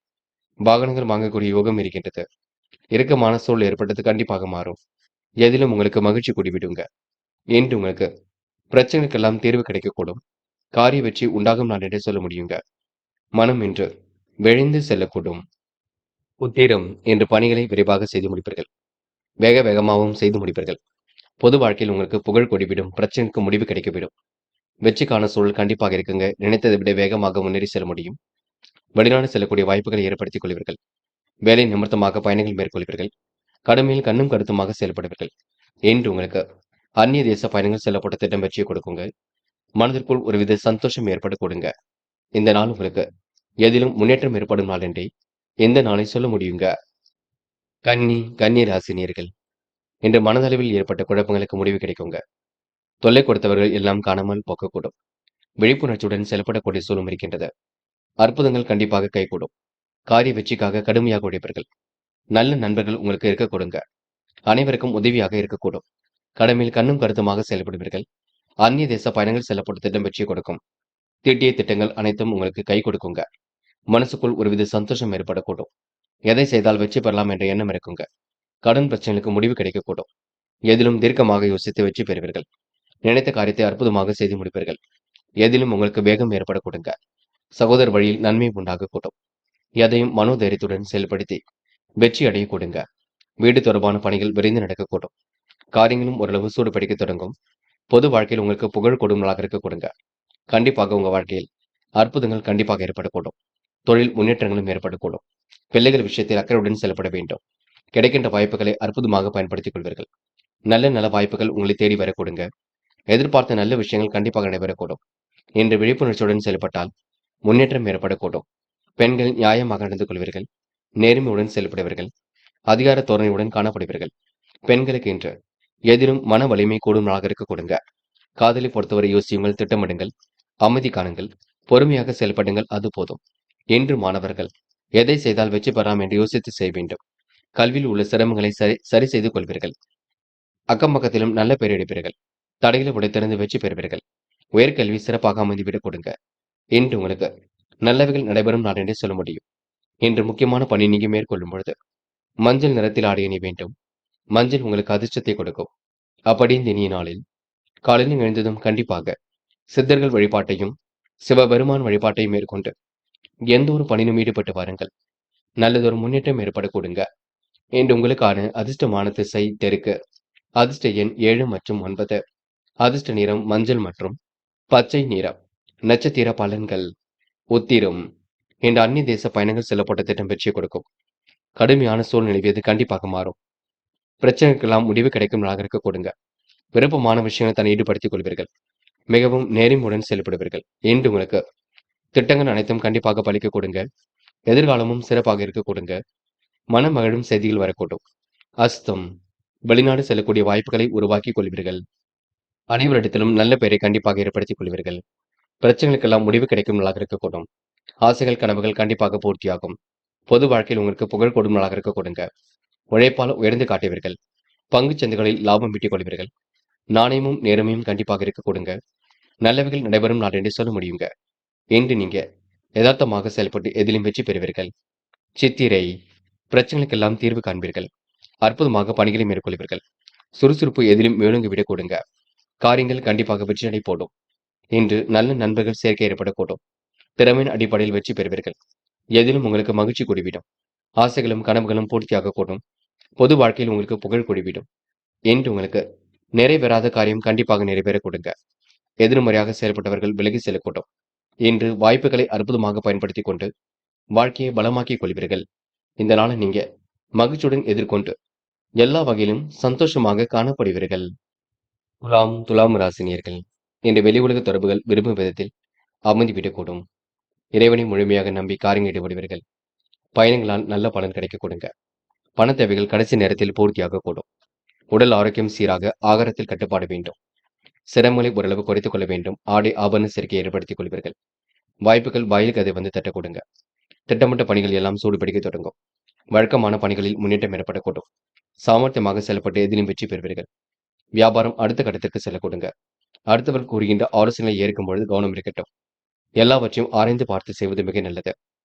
Speaker 1: வாகனங்கள் வாங்கக்கூடிய யோகம் இருக்கின்றது. இறுக்கமான சூழல் ஏற்பட்டது கண்டிப்பாக மாறும். எதிலும் உங்களுக்கு மகிழ்ச்சி கூடிவிடுங்க. இன்று உங்களுக்கு பிரச்சனைக்கெல்லாம் தீர்வு கிடைக்கக்கூடும். காரிய வெற்றி உண்டாகும் நாள் என்றே சொல்ல முடியுங்க. மனம் இன்று விழைந்து செல்லக்கூடும். உத்திரம் என்று பணிகளை விரைவாக செய்து முடிப்பீர்கள். வேக வேகமாகவும் செய்து முடிப்பீர்கள். பொது வாழ்க்கையில் உங்களுக்கு புகழ் கொடிவிடும். பிரச்சனைக்கு முடிவு கிடைக்கவிடும். வெற்றிக்கான சூழல் கண்டிப்பாக இருக்குங்க. நினைத்ததை விட வேகமாக முன்னேறி செல்ல முடியும். வெளிநாடு செல்லக்கூடிய வாய்ப்புகளை ஏற்படுத்திக் கொள்வீர்கள். வேலை நிமித்தமாக பயணங்கள் மேற்கொள்வீர்கள். கடுமையில் கண்ணும் கருத்துமாக செயல்படுவீர்கள். என்று உங்களுக்கு அந்நிய தேச பயணங்கள் செல்லப்பட்ட திட்டம் வெற்றியை கொடுக்குங்க. மனதிற்குள் ஒருவித சந்தோஷம் ஏற்பட கொடுங்க. இந்த நாள் உங்களுக்கு எதிலும் முன்னேற்றம் ஏற்படும் நாள் என்றே எந்த நாளை சொல்ல முடியுங்க. கன்னி ராசினியர்கள் இன்று மனதளவில் ஏற்பட்ட குழப்பங்களுக்கு முடிவு கிடைக்குங்க. தொல்லை கொடுத்தவர்கள் எல்லாம் காணாமல் போக்கக்கூடும். விழிப்புணர்ச்சியுடன் செயல்படக்கூடிய சூழலும் இருக்கின்றது. அற்புதங்கள் கண்டிப்பாக கைகூடும். காரிய வெற்றிக்காக கடுமையாக உழைப்பீர்கள். நல்ல நண்பர்கள் உங்களுக்கு இருக்க கொடுங்க. அனைவருக்கும் உதவியாக இருக்கக்கூடும். கடமையில் கண்ணும் கருத்துமாக செயல்படுவீர்கள். அந்நிய தேச பயணங்கள் செல்லப்பட்ட திட்டம் வெற்றி கொடுக்கும். தீட்டிய திட்டங்கள் அனைத்தும் உங்களுக்கு கை கொடுக்குங்க. மனசுக்குள் ஒருவித சந்தோஷம் ஏற்படக்கூடும். எதை செய்தால் வெற்றி பெறலாம் என்ற எண்ணம் இருக்குங்க. கடன் பிரச்சனைகளுக்கு முடிவு கிடைக்கக்கூடும். எதிலும் தீர்க்கமாக யோசித்து வெற்றி பெறுவீர்கள். நினைத்த காரியத்தை அற்புதமாக செய்து முடிப்பீர்கள். எதிலும் உங்களுக்கு வேகம் ஏற்படக்கூடுங்க. சகோதரர் வழியில் நன்மை உண்டாகக்கூடும். எதையும் மனோதைரியத்துடன் செயல்படுத்தி வெற்றி அடைய கொடுங்க. வீடு தொடர்பான பணிகள் விரைந்து நடக்கக்கூடும். காரியங்களும் ஓரளவு சூடு பிடிக்க தொடங்கும். பொது வாழ்க்கையில் உங்களுக்கு புகழ் கூடும் நாளாக இருக்க கொடுங்க. கண்டிப்பாக உங்க வாழ்க்கையில் அற்புதங்கள் கண்டிப்பாக ஏற்படக்கூடும். தொழில் முன்னேற்றங்களும் ஏற்படக்கூடும். பிள்ளைகள் விஷயத்தில் அக்கறையுடன் செயல்பட வேண்டும். கிடைக்கின்ற வாய்ப்புகளை அற்புதமாக பயன்படுத்திக் கொள்வீர்கள். நல்ல நல்ல வாய்ப்புகள் உங்களை தேடி வரக்கூடுங்க. எதிர்பார்த்த நல்ல விஷயங்கள் கண்டிப்பாக நடைபெறக்கூடும். இன்று விழிப்புணர்ச்சியுடன் செயல்பட்டால் முன்னேற்றம் ஏற்படக்கூடும். பெண்கள் நியாயமாக நடந்து கொள்வீர்கள். நேர்மையுடன் செயல்படுவீர்கள். அதிகார தோரணையுடன் காணப்படுவீர்கள். பெண்களுக்கு இன்று எதிலும் மன வலிமை கூடும் நாளாக இருக்க கொடுங்க. காதலை பொறுத்தவரை யோசியுங்கள், திட்டமிடுங்கள், அமைதி காணுங்கள், பொறுமையாக செயல்படுங்கள், அது போதும். இன்று மாணவர்கள் எதை செய்தால் வெற்றி பெறலாம் என்று யோசித்து செய்ய வேண்டும். கல்வியில் உள்ள சிரமங்களை சரி செய்து கொள்வீர்கள். அக்கம் பக்கத்திலும் நல்ல பெயர் எடுப்பீர்கள். தடைகளை உடைத்திறந்து வெற்றி பெறுவீர்கள். உயர்கல்வி சிறப்பாக அமைந்துவிடக் கொடுங்க. இன்று உங்களுக்கு நல்லவைகள் நடைபெறும் நாள் என்றே சொல்ல முடியும். இன்று முக்கியமான பணி நீங்க மேற்கொள்ளும் பொழுது மஞ்சள் நிறத்தில் ஆடிய நீ வேண்டும். மஞ்சள் உங்களுக்கு அதிர்ஷ்டத்தை கொடுக்கும். அப்படி இந்த இனிய நாளில் காலையில் எழுந்ததும் கண்டிப்பாக சித்தர்கள் வழிபாட்டையும் சிவபெருமான் வழிபாட்டையும் மேற்கொண்டு எந்த ஒரு பணியிலும் ஈடுபட்டு வாருங்கள். நல்லதொரு முன்னேற்றம் ஏற்பட கொடுங்க. இன்று உங்களுக்கான அதிர்ஷ்டமான திசை தெற்கு. அதிர்ஷ்ட எண் 7 மற்றும் 9. அதிர்ஷ்ட நிறம் மஞ்சள் மற்றும் பச்சை நிறம். நட்சத்திர பலன்கள். உத்திரம். இன்று அந்நிய தேச பயணங்கள் செல்லப்பட்ட திட்டம் வெற்றியை கொடுக்கும். கடுமையான சூழ்நிலை இது கண்டிப்பாக மாறும். பிரச்சனைக்கெல்லாம் முடிவு கிடைக்கும் நாளாக இருக்க கொடுங்க. விருப்பமான விஷயங்களை தன்னை ஈடுபடுத்திக் கொள்வீர்கள். மிகவும் நேர்மையுடன் செயல்படுவீர்கள். இன்று உங்களுக்கு திட்டங்கள் அனைத்தும் கண்டிப்பாக பலிக்க கொடுங்க. எதிர்காலமும் சிறப்பாக இருக்க கொடுங்க. மனம் மகிழும் செய்திகள் வரக்கூடும். அஸ்தம். வெளிநாடு செல்லக்கூடிய வாய்ப்புகளை உருவாக்கிக் கொள்வீர்கள். அனைவரிடத்திலும் நல்ல பெயரை கண்டிப்பாக ஏற்படுத்திக் கொள்வீர்கள். பிரச்சனைகளுக்கெல்லாம் முடிவு கிடைக்கும் நாளாக இருக்கக்கூடும். ஆசைகள் கனவுகள் கண்டிப்பாக பூர்த்தியாகும். பொது வாழ்க்கையில் உங்களுக்கு புகழ் கூடும் நாளாக இருக்க கொடுங்க. உழைப்பால் உயர்ந்து காட்டுவீர்கள். பங்குச் சந்தைகளில் லாபம் ஈட்டிக் கொள்வீர்கள். நாணயமும் நேர்மையும் கண்டிப்பாக இருக்க கொடுங்க. நல்லவைகள் நடைபெறும் நாள் என்று சொல்ல முடியுங்க. என்று நீங்க யதார்த்தமாக செயல்பட்டு எதிலும் வெற்றி பெறுவீர்கள். சித்திரை பிரச்சனைக்கெல்லாம் தீர்வு காண்பீர்கள். அற்புதமாக பணிகளை மேற்கொள்வீர்கள். சுறுசுறுப்பு எதிலும் மேலோங்கி விடக் கொடுங்க. காரியங்கள் கண்டிப்பாக வெற்றியடை போடும். இன்று நல்ல நண்பர்கள் சேர்க்கை ஏற்படக்கூடும். திறமையின் அடிப்படையில் வெற்றி பெறுவீர்கள். எதிலும் உங்களுக்கு மகிழ்ச்சி கூடிவிடும். ஆசைகளும் கனவுகளும் பூர்த்தியாக கூடும். பொது வாழ்க்கையில் உங்களுக்கு புகழ் கூடிவிடும். என்று உங்களுக்கு நிறைவேறாத காரியம் கண்டிப்பாக நிறைவேற கொடுங்க. எதிர்மறையாக செயல்பட்டவர்கள் விலகி செல்லக்கூடும். இன்று வாய்ப்புகளை அற்புதமாக பயன்படுத்திக் கொண்டு வாழ்க்கையை பலமாக்கிக் கொள்வீர்கள். இந்த நாளை நீங்க மகிழ்ச்சியுடன் எதிர்கொண்டு எல்லா வகையிலும் சந்தோஷமாக காணப்படுவீர்கள். துலாம் ராசினியர்கள் இன்று வெளி உலக தொடர்புகள் விரும்பும் விதத்தில் அமைந்துவிடக்கூடும். இறைவனை முழுமையாக நம்பி காரியங்கள் ஈடுபடுவீர்கள். பயணங்களால் நல்ல பலன் கிடைக்க கொடுங்க. பண தேவைகள் கடைசி நேரத்தில் பூர்த்தியாக கூடும். உடல் ஆரோக்கியம் சீராக ஆகாரத்தில் கட்டுப்பாடு வேண்டும். சிரமங்களை ஓரளவு குறைத்துக் கொள்ள வேண்டும். ஆடை ஆபரண சேர்க்கையை ஏற்படுத்திக் கொள்வீர்கள். வாய்ப்புகள் வாயிலுக்கு அதை வந்து தட்ட கொடுங்க. திட்டமிட்ட பணிகள் எல்லாம் சூடுபிடிக்க தொடங்கும். வழக்கமான பணிகளில் முன்னேற்றம் ஏற்படக்கூடும். சாமர்த்தியமாக செயல்பட்டு எதிலும் வெற்றி பெறுவீர்கள். வியாபாரம் அடுத்த கட்டத்திற்கு செல்ல கொடுங்க. அடுத்தவர் கூறுகின்ற ஆலோசனைகளை ஏற்கும் பொழுது கவனம் இருக்கட்டும். எல்லாவற்றையும் ஆராய்ந்து பார்த்து செய்வது மிக நல்லது.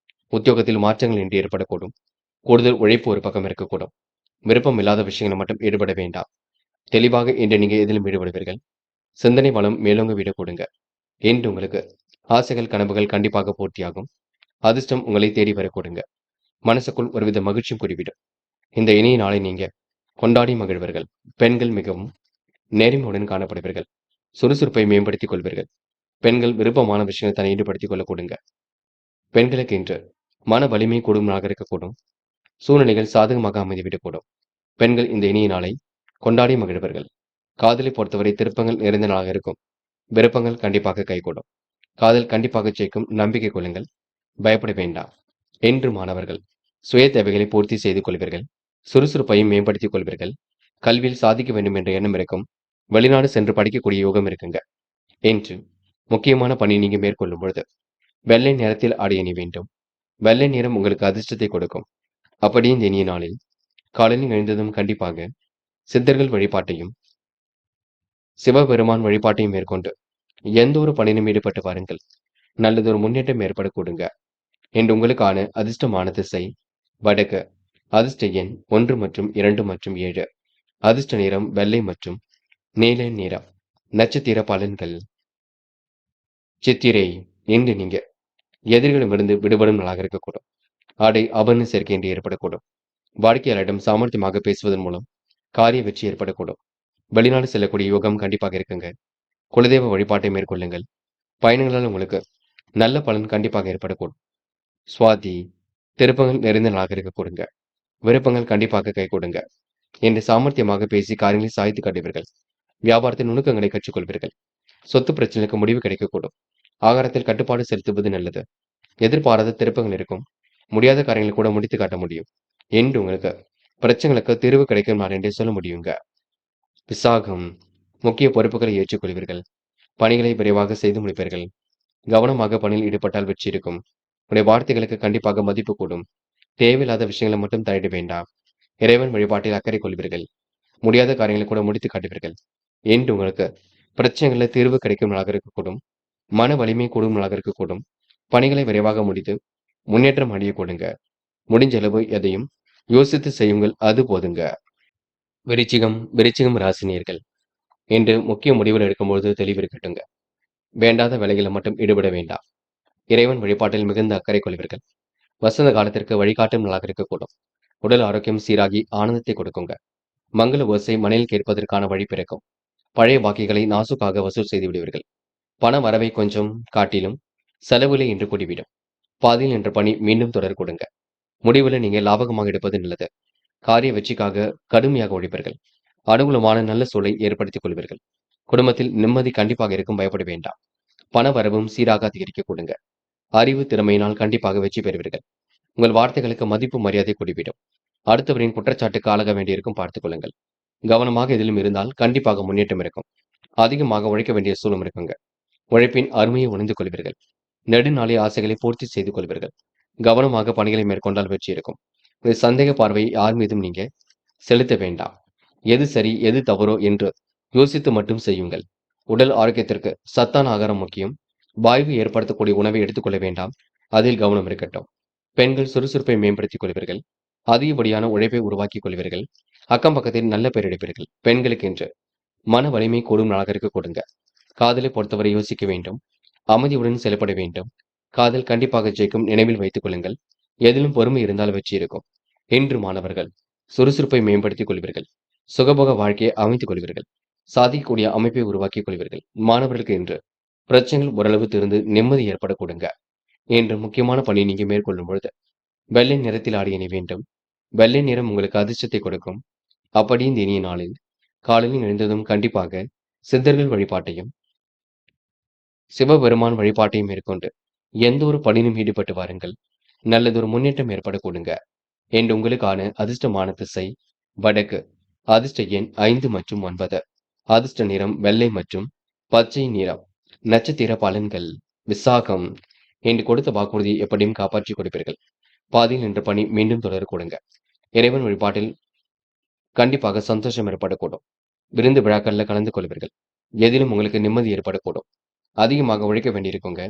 Speaker 1: உத்தியோகத்தில் மாற்றங்கள் இன்றி ஏற்படக்கூடும். கூடுதல் உழைப்பு ஒரு பக்கம் இருக்கக்கூடும். விருப்பம் இல்லாத விஷயங்களை மட்டும் ஈடுபட வேண்டாம். தெளிவாக இன்று நீங்க எதிலும் ஈடுபடுவீர்கள். சிந்தனை வளம் மேலோங்க விட கொடுங்க. என்று உங்களுக்கு ஆசைகள் கனவுகள் கண்டிப்பாக பூர்த்தியாகும். அதிர்ஷ்டம் உங்களை தேடி வர கொடுங்க. மனசுக்குள் ஒருவித மகிழ்ச்சியும் கூடிவிடும். இந்த இனிய நாளை நீங்க கொண்டாடி மகிழ்வர்கள். பெண்கள் மிகவும் நேர்மையுடன் காணப்படுவீர்கள். சுறுசுறுப்பை மேம்படுத்திக் கொள்வீர்கள். பெண்கள் விருப்பமான விஷயங்களை தன்னை ஈடுபடுத்திக் கொள்ள கொடுங்க. பெண்களுக்கு இன்று மன வலிமை கூடும் நாளாக இருக்கக்கூடும். சூழ்நிலைகள் சாதகமாக அமைந்துவிடக்கூடும். பெண்கள் இந்த இனிய நாளை கொண்டாடி மகிழ்வர்கள். காதலை பொறுத்தவரை திருப்பங்கள் நிறைந்த நாளாக இருக்கும். விருப்பங்கள் கண்டிப்பாக கைகூடும். காதல் கண்டிப்பாக ஜெயிக்கும். நம்பிக்கை கொள்ளுங்கள். பயப்பட வேண்டாம். என்று மாணவர்கள் சுய தேவைகளை பூர்த்தி செய்து கொள்வீர்கள். சுறுசுறுப்பையும் மேம்படுத்திக் கொள்வீர்கள். கல்வியில் சாதிக்க வேண்டும் என்ற எண்ணம் இருக்கும். வெளிநாடு சென்று படிக்கக்கூடிய யோகம் இருக்குங்க. என்று முக்கியமான பணி நீங்க மேற்கொள்ளும் பொழுது வெள்ளை நிறத்தில் ஆடை அணி வேண்டும். வெள்ளை நிறம் உங்களுக்கு அதிர்ஷ்டத்தை கொடுக்கும். அப்படி இந்த இனிய நாளில் காலையில் எழுந்ததும் கண்டிப்பாக சித்தர்கள் வழிபாட்டையும் சிவபெருமான் வழிபாட்டையும் மேற்கொண்டு எந்த ஒரு பணியிலும் ஈடுபட்டு வாருங்கள். நல்லதொரு முன்னேற்றம் ஏற்பட கொடுங்க. என்று உங்களுக்கான அதிர்ஷ்டமான திசை வடக்கு. அதிர்ஷ்ட எண் 1 மற்றும் 2 மற்றும் 7. அதிர்ஷ்ட நிறம் வெள்ளை மற்றும் நீல நிறம். நட்சத்திர பலன்கள். சித்திரை இன்று நீங்க எதிரிகளிடமிருந்து விடுபடும் நாளாக இருக்கக்கூடும். ஆடை ஆபரண சேர்க்கை என்று ஏற்படக்கூடும். வாடிக்கையாளரிடம் சாமர்த்தியமாக பேசுவதன் மூலம் காரிய வெற்றி ஏற்படக்கூடும். வெளிநாடு செல்லக்கூடிய யோகம் கண்டிப்பாக இருக்குங்க. குலதெய்வ வழிபாட்டை மேற்கொள்ளுங்கள். பயணங்களால் உங்களுக்கு நல்ல பலன் கண்டிப்பாக ஏற்படக்கூடும். சுவாதி திருப்பங்கள் நிறைந்த நாளாக இருக்க கொடுங்க. விருப்பங்கள் கண்டிப்பாக கை கொடுங்க. என்று சாமர்த்தியமாக பேசி காரியங்களை சாய்த்து காட்டுவீர்கள். வியாபாரத்தின் நுணுக்கங்களை கற்றுக்கொள்வீர்கள். சொத்து பிரச்சனைக்கு முடிவு கிடைக்கக்கூடும். ஆகாரத்தில் கட்டுப்பாடு செலுத்துவது நல்லது. எதிர்பாராத திருப்பங்கள் இருக்கும். முடியாத காரியங்களை கூட முடித்து காட்ட முடியும். என்று உங்களுக்கு பிரச்சனைகளுக்கு தீர்வு கிடைக்கும் நாள் என்றே சொல்ல முடியுங்க. விசாகம் முக்கிய பொறுப்புகளை ஏற்றுக்கொள்வீர்கள். பணிகளை விரைவாக செய்து முடிப்பீர்கள். கவனமாக பணியில் ஈடுபட்டால் வெற்றி இருக்கும். உடைய வார்த்தைகளுக்கு கண்டிப்பாக மதிப்பு கூடும். தேவையில்லாத விஷயங்களை மட்டும் தலையிட வேண்டாம். இறைவன் வழிபாட்டில் அக்கறை கொள்வீர்கள். முடியாத காரியங்களை கூட முடித்து காட்டுவீர்கள். என்று உங்களுக்கு பிரச்சனைகளில் தீர்வு கிடைக்கும் நாளாக இருக்கக்கூடும். மன வலிமை கூடும் நாளாக இருக்கக்கூடும். பணிகளை விரைவாக முடித்து முன்னேற்றம் அடைய கொடுங்க. முடிஞ்ச அளவு எதையும் யோசித்து செய்யுங்கள். அது போதுங்க. விருச்சிகம் ராசினியர்கள் என்று முக்கிய முடிவுகள் எடுக்கும்போது தெளிவு இருக்கட்டுங்க. வேண்டாத வேலைகளை மட்டும் ஈடுபட வேண்டாம். இறைவன் வழிபாட்டில் மிகுந்த அக்கறை கொள்வீர்கள். வசந்த காலத்திற்கு வழிகாட்டும் நாளாக இருக்கக்கூடும். உடல் ஆரோக்கியம் சீராகி ஆனந்தத்தை கொடுக்குங்க. மங்கள ஓசை மனையில் கேட்பதற்கான வழி பிறக்கும். பழைய பாக்கிகளை நாசுக்காக வசூல் செய்து விடுவீர்கள். பண வரவை கொஞ்சம் காட்டிலும் செலவுகளை என்று கூடிவிடும். பாதியில் என்ற பணி மீண்டும் தொடர் கொடுங்க. முடிவில் நீங்க லாபகமாக எடுப்பது நல்லது. காரிய வெற்றிக்காக கடுமையாக உழைப்பீர்கள். அனுகூலமான நல்ல சூழலை ஏற்படுத்திக் கொள்வீர்கள். குடும்பத்தில் நிம்மதி கண்டிப்பாக இருக்கும். பயப்பட வேண்டாம். பண வரவும் சீராக அதிகரிக்க கொடுங்க. அறிவு திறமையினால் கண்டிப்பாக வெற்றி பெறுவீர்கள். உங்கள் வார்த்தைகளுக்கு மதிப்பு மரியாதை கூடிவிடும். அடுத்தவரின் குற்றச்சாட்டுக்கு ஆளாக வேண்டியிருக்கும். பார்த்துக் கொள்ளுங்கள். கவனமாக எதிலும் இருந்தால் கண்டிப்பாக முன்னேற்றம் இருக்கும். அதிகமாக உழைக்க வேண்டிய சூழலும் இருக்குங்க. உழைப்பின் அருமையை உணர்ந்து கொள்வீர்கள். நெடுநாளைய ஆசைகளை பூர்த்தி செய்து கொள்வீர்கள். கவனமாக பணிகளை மேற்கொண்டால் வெற்றி இருக்கும். இது சந்தேக பார்வையை யார் மீதும் நீங்க செலுத்த வேண்டாம். எது சரி, எது தவறோ என்று யோசித்து மட்டும் செய்யுங்கள். உடல் ஆரோக்கியத்திற்கு சத்தான ஆகாரம் முக்கியம். வாய்வு ஏற்படுத்தக்கூடிய உணவை எடுத்துக்கொள்ள வேண்டாம். அதில் கவனம் இருக்கட்டும். பெண்கள் சுறுசுறுப்பை மேம்படுத்திக் கொள்வீர்கள். அதிகப்படியான உழைப்பை உருவாக்கிக் கொள்வீர்கள். அக்கம் பக்கத்தில் நல்ல பெயர் எடுப்பீர்கள். பெண்களுக்கு என்று மன வலிமை கூடும் நாளாக இருக்க கொடுங்க. காதலை பொறுத்தவரை யோசிக்க வேண்டும். அமைதியுடன் செயல்பட வேண்டும். காதல் கண்டிப்பாக ஜெயிக்கும், நினைவில் வைத்துக் கொள்ளுங்கள். எதிலும் பொறுமை இருந்தால் வெற்றி இருக்கும். இன்று மாணவர்கள் சுறுசுறுப்பை மேம்படுத்திக் கொள்வீர்கள். சுகபோக வாழ்க்கையை அமைத்துக் கொள்வீர்கள். சாதிக்கக்கூடிய அமைப்பை உருவாக்கிக் கொள்வீர்கள். மாணவர்களுக்கு இன்று பிரச்சனைகள் ஓரளவு தீர்ந்து நிம்மதி ஏற்பட கொடுங்க. என்ற முக்கியமான பணி நீங்க மேற்கொள்ளும் பொழுது வெள்ளை நிறத்தில் ஆடை அணி வேண்டும். வெள்ளை நிறம் உங்களுக்கு அதிர்ஷ்டத்தை கொடுக்கும். அப்படி இந்த இனிய நாளில் காலையில் எழுந்ததும் கண்டிப்பாக சித்தர்கள் வழிபாட்டையும் சிவபெருமான் வழிபாட்டையும் மேற்கொண்டு எந்த ஒரு பணியிலும் ஈடுபட்டு வாருங்கள். நல்லதொரு முன்னேற்றம் ஏற்பட கொடுங்க. என்று உங்களுக்கான அதிர்ஷ்டமான திசை வடக்கு. அதிர்ஷ்ட எண் 5 மற்றும் 9. அதிர்ஷ்ட நிறம் வெள்ளை மற்றும் பச்சை நிறம். நட்சத்திர பலன்கள். விசாகம். என்று கொடுத்த வாக்குறுதியை எப்படியும் காப்பாற்றிக் கொடுப்பீர்கள். பாதியில் நின்ற பணி மீண்டும் தொடர கொடுங்க. இறைவன் வழிபாட்டில் கண்டிப்பாக சந்தோஷம் ஏற்படக்கூடும். விருந்து விழாக்கள்ல கலந்து கொள்வீர்கள். எதிலும் உங்களுக்கு நிம்மதி ஏற்படக்கூடும். அதிகமாக உழைக்க வேண்டியிருக்குங்க.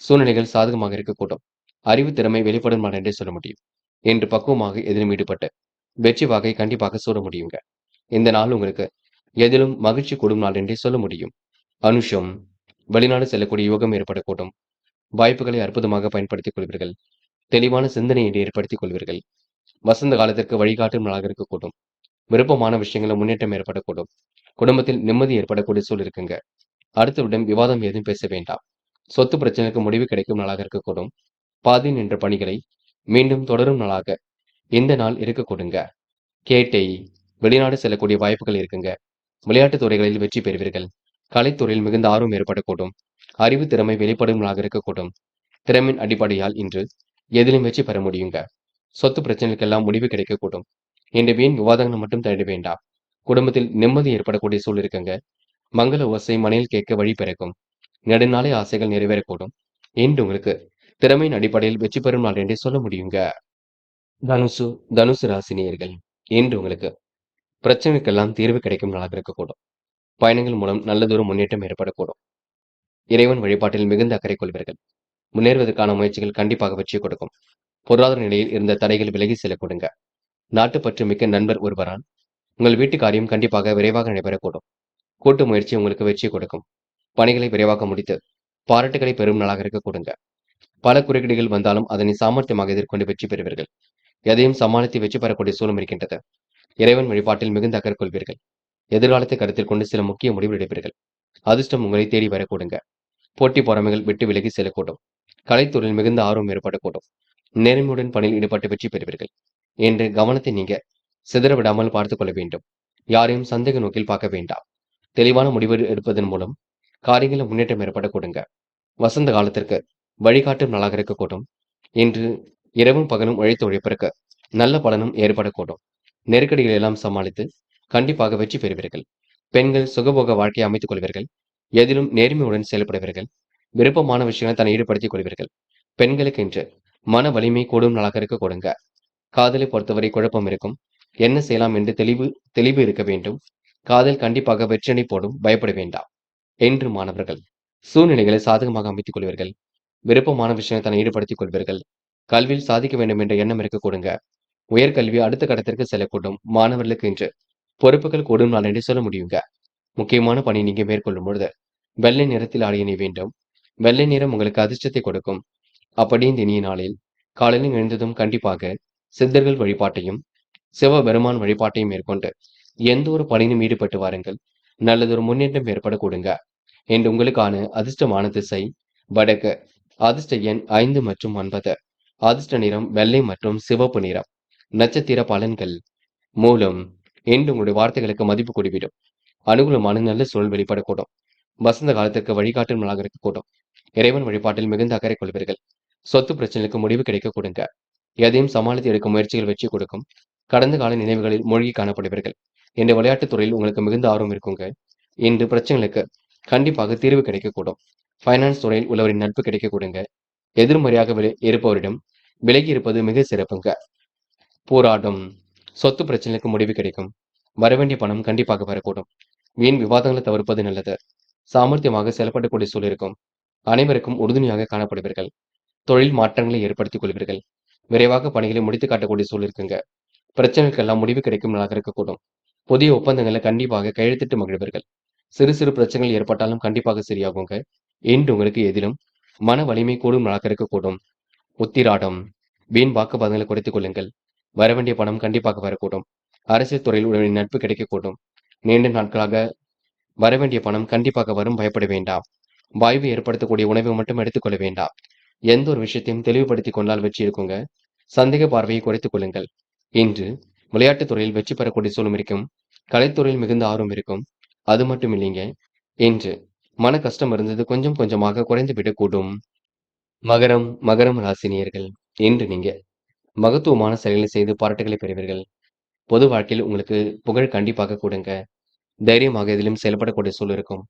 Speaker 1: சூழ்நிலைகள் சாதகமாக இருக்கக்கூடும். அறிவு திறமை வெளிப்படும் நாள் என்றே சொல்ல முடியும். என்று பக்குவமாக எதிலும் ஈடுபட்டு வெற்றி வாகை கண்டிப்பாக சூட முடியுங்க. இந்த நாள் உங்களுக்கு எதிலும் மகிழ்ச்சி கூடும் நாள் என்றே சொல்ல முடியும். அனுஷம். வெளிநாடு செல்லக்கூடிய யோகம் ஏற்படக்கூடும். வாய்ப்புகளை அற்புதமாக பயன்படுத்திக் கொள்வீர்கள். தெளிவான சிந்தனையை ஏற்படுத்திக் கொள்வீர்கள். வசந்த காலத்திற்கு வழிகாட்டும் நாளாக இருக்கக்கூடும். விருப்பமான விஷயங்களில் முன்னேற்றம் ஏற்படக்கூடும். குடும்பத்தில் நிம்மதி ஏற்படக்கூடிய சூழல் இருக்குங்க. அடுத்தவுடன் விவாதம் ஏதும் பேச வேண்டாம். சொத்து பிரச்சனைக்கு முடிவு கிடைக்கும் நாளாக இருக்கக்கூடும். பாதி நின்ற பணிகளை மீண்டும் தொடரும் நாளாக இந்த நாள் இருக்க கொடுங்க. கேட்டை. வெளிநாடு செல்லக்கூடிய வாய்ப்புகள் இருக்குங்க. விளையாட்டுத் துறைகளில் வெற்றி பெறுவீர்கள். கலைத்துறையில் மிகுந்த ஆர்வம் ஏற்படக்கூடும். அறிவு திறமை வெளிப்படும் நாளாக இருக்கக்கூடும். திறமின் அடிப்படையால் இன்று எதிலும் வெற்றி பெற முடியுங்க. சொத்து பிரச்சனைக்கெல்லாம் முடிவு கிடைக்கக்கூடும். இன்று வீண் விவாதங்கள் மட்டும் தேட வேண்டாம். குடும்பத்தில் நிம்மதி ஏற்படக்கூடிய சூழல் இருக்குங்க. மங்கள ஓசை மனையில் கேட்க வழி பிறக்கும். நெடுநாளை ஆசைகள் நிறைவேறக்கூடும். இன்று உங்களுக்கு திறமையின் அடிப்படையில் வெற்றி பெறும் நாள் என்றே சொல்ல முடியுங்க. தனுசு. தனுசு ராசினியர்கள். இன்று உங்களுக்கு பிரச்சனைக்கெல்லாம் தீர்வு கிடைக்கும் நாளாக இருக்கக்கூடும். பயணங்கள் மூலம் நல்லதொரு முன்னேற்றம் ஏற்படக்கூடும். இறைவன் வழிபாட்டில் மிகுந்த அக்கறை கொள்வீர்கள். முன்னேறுவதற்கான முயற்சிகள் கண்டிப்பாக வெற்றி கொடுக்கும். பொருளாதார நிலையில் இருந்த தடைகள் விலகி செல்ல கொடுங்க. நாட்டுப்பற்று மிக்க நண்பர் ஒருவரால் உங்கள் வீட்டு காரியம் கண்டிப்பாக விரைவாக நடைபெறக்கூடும். கூட்டு முயற்சி உங்களுக்கு வெற்றி கொடுக்கும். பணிகளை விரைவாக முடித்து பாராட்டுகளை பெறும் நாளாக இருக்க கொடுங்க. பல குறுக்கீடுகள் வந்தாலும் அதனை சாமர்த்தியமாக எதிர்கொண்டு வெற்றி பெறுவீர்கள். எதையும் சமாளித்து வெற்றி பெறக்கூடிய சூழல் இருக்கின்றது. இறைவன் வழிபாட்டில் மிகுந்த அக்கறை கொள்வீர்கள். எதிர்காலத்தை கருத்தில் கொண்டு சில முக்கிய முடிவுகள் எடுப்பீர்கள். அதிர்ஷ்டம் உங்களை தேடி வரக்கூடுங்க. போட்டி பொறாமைகள் விட்டு விலகி செல்லக்கூடும். கலைத்துறையில் மிகுந்த ஆர்வம் ஏற்படக்கூடும். நேர்மையுடன் பணியில் ஈடுபட்டு வெற்றி பெறுவீர்கள். என்று கவனத்தை நீங்க சிதற விடாமல் பார்த்துக் கொள்ள வேண்டும். யாரையும் சந்தேக நோக்கில் பார்க்க வேண்டாம். தெளிவான முடிவு எடுப்பதன் மூலம் காரியங்களில் முன்னேற்றம் ஏற்பட கொடுங்க. வசந்த காலத்திற்கு வழிகாட்டும் நாளாக இருக்கக்கூடும். இன்று இரவும் பகலும் உழைத்து உழைப்பிற்கு நல்ல பலனும் ஏற்படக்கூடும். நெருக்கடிகளை எல்லாம் சமாளித்து கண்டிப்பாக வெற்றி பெறுவீர்கள். பெண்கள் சுகபோக வாழ்க்கையை அமைத்துக் கொள்வீர்கள். எதிலும் நேர்மையுடன் செயல்படுவீர்கள். விருப்பமான விஷயங்களை தன்னை ஈடுபடுத்திக் கொள்வீர்கள். பெண்களுக்கு இன்று மன வலிமை கூடும் நாளாக இருக்க கொடுங்க. காதலை பொறுத்தவரை குழப்பம் இருக்கும். என்ன செய்யலாம் என்று தெளிவு இருக்க வேண்டும். காதல் கண்டிப்பாக வெற்றியடை போடும். பயப்பட வேண்டாம். என்று மாணவர்கள் சூழ்நிலைகளை சாதகமாக அமைத்துக் கொள்வீர்கள். விருப்பமான விஷயங்களை தன்னை ஈடுபடுத்திக் கொள்வீர்கள். கல்வியில் சாதிக்க வேண்டும் என்ற எண்ணம் இருக்க கொடுங்க. உயர்கல்வி அடுத்த கட்டத்திற்கு செல்லக்கூடும். மாணவர்களுக்கு இன்று பொறுப்புகள் கூடும் நாள் என்று சொல்ல முடியுங்க. முக்கியமான பணி நீங்க மேற்கொள்ளும் பொழுது வெள்ளை நிறத்தில் ஆடை அணிய வேண்டும். வெள்ளை நிறம் உங்களுக்கு அதிர்ஷ்டத்தை கொடுக்கும். அப்படி இந்த இனிய நாளில் காலையில் எழுந்ததும் கண்டிப்பாக சித்தர்கள் வழிபாட்டையும் சிவபெருமான் வழிபாட்டையும் மேற்கொண்டு எந்த ஒரு பணியிலும் ஈடுபட்டு வாருங்கள். நல்லதொரு முன்னேற்றம் ஏற்பட கொடுங்க. என்று உங்களுக்கான அதிர்ஷ்டமான திசை வடக்கு. அதிர்ஷ்ட எண் 5 மற்றும் 9. அதிர்ஷ்ட நிறம் வெள்ளை மற்றும் சிவப்பு நிறம். நட்சத்திர பலன்கள். மூலம். என்று உங்களுடைய வார்த்தைகளுக்கு மதிப்பு கூடிவிடும். அனுகூலமான நல்ல சூழல் வெளிப்படக்கூடும். வசந்த காலத்திற்கு வழிகாட்டும் நாளாக இருக்கக்கூடும். இறைவன் வழிபாட்டில் மிகுந்த அக்கறை கொள்வீர்கள். சொத்து பிரச்சனைகளுக்கு முடிவு கிடைக்க கொடுங்க. எதையும் சமாளித்து எடுக்கும் முயற்சிகள் வெற்றி கொடுக்கும். கடந்த கால நினைவுகளில் மூழ்கி காணப்படுவீர்கள். இந்த விளையாட்டுத் துறையில் உங்களுக்கு மிகுந்த ஆர்வம் இருக்குங்க. இன்று பிரச்சனைகளுக்கு கண்டிப்பாக தீர்வு கிடைக்கக்கூடும். ஃபைனான்ஸ் துறையில் உள்ளவரின் நட்பு கிடைக்க கொடுங்க. எதிர்மறையாக இருப்பவரிடம் விலகி இருப்பது மிக சிறப்புங்க. போராடும். சொத்து பிரச்சனைக்கு முடிவு கிடைக்கும். வரவேண்டிய பணம் கண்டிப்பாக வரக்கூடும். வீண் விவாதங்களை தவிர்ப்பது நல்லது. சாமர்த்தியமாக செயல்படக்கூடிய சூழல் இருக்கும். அனைவருக்கும் உறுதுணையாக காணப்படுவீர்கள். தொழில் மாற்றங்களை ஏற்படுத்திக் கொள்வீர்கள். விரைவாக பணிகளை முடித்து காட்டக்கூடிய சூழல் இருக்குங்க. பிரச்சனைகளுக்கெல்லாம் முடிவு கிடைக்கும் நாளாக இருக்கக்கூடும். புதிய ஒப்பந்தங்களை கண்டிப்பாக கையெழுத்திட்டு மகிழ்வீர்கள். சிறு சிறு பிரச்சனைகள் ஏற்பட்டாலும் கண்டிப்பாக சரியாகுங்க. இன்று உங்களுக்கு எதிலும் மன வலிமை கூடும் நாளாக இருக்கக்கூடும். உத்திராடம். வீண் வாக்குவாதங்களை குறைத்துக் கொள்ளுங்கள். வரவேண்டிய பணம் கண்டிப்பாக வரக்கூடும். அரசியல் துறையில் உடைய நட்பு கிடைக்கக்கூடும். நீண்ட நாட்களாக வரவேண்டிய பணம் கண்டிப்பாக வரும், பயப்பட வேண்டாம். வாய்வு ஏற்படுத்தக்கூடிய உணவை மட்டும் எடுத்துக்கொள்ள வேண்டாம். எந்த ஒரு விஷயத்தையும் தெளிவுபடுத்திக் கொண்டால் வெற்றி இருக்குங்க. சந்தேக பார்வையை குறைத்துக் கொள்ளுங்கள். இன்று விளையாட்டுத் துறையில் வெற்றி பெறக்கூடிய சூழலும் இருக்கும். கலைத்துறையில் மிகுந்த ஆர்வம் இருக்கும். அது மட்டும் இல்லைங்க. இன்று மன கஷ்டம் இருந்தது கொஞ்சம் கொஞ்சமாக குறைந்து விடக்கூடும். மகரம் ராசினியர்கள். இன்று நீங்க மகத்துவமான செயல்களை செய்து பாராட்டுகளை பெறுவீர்கள். பொது வாழ்க்கையில் உங்களுக்கு புகழ் கண்டிப்பாக கூடுங்க. தைரியமாக எதிலும் செயல்படக்கூடிய சூழல் இருக்கும்.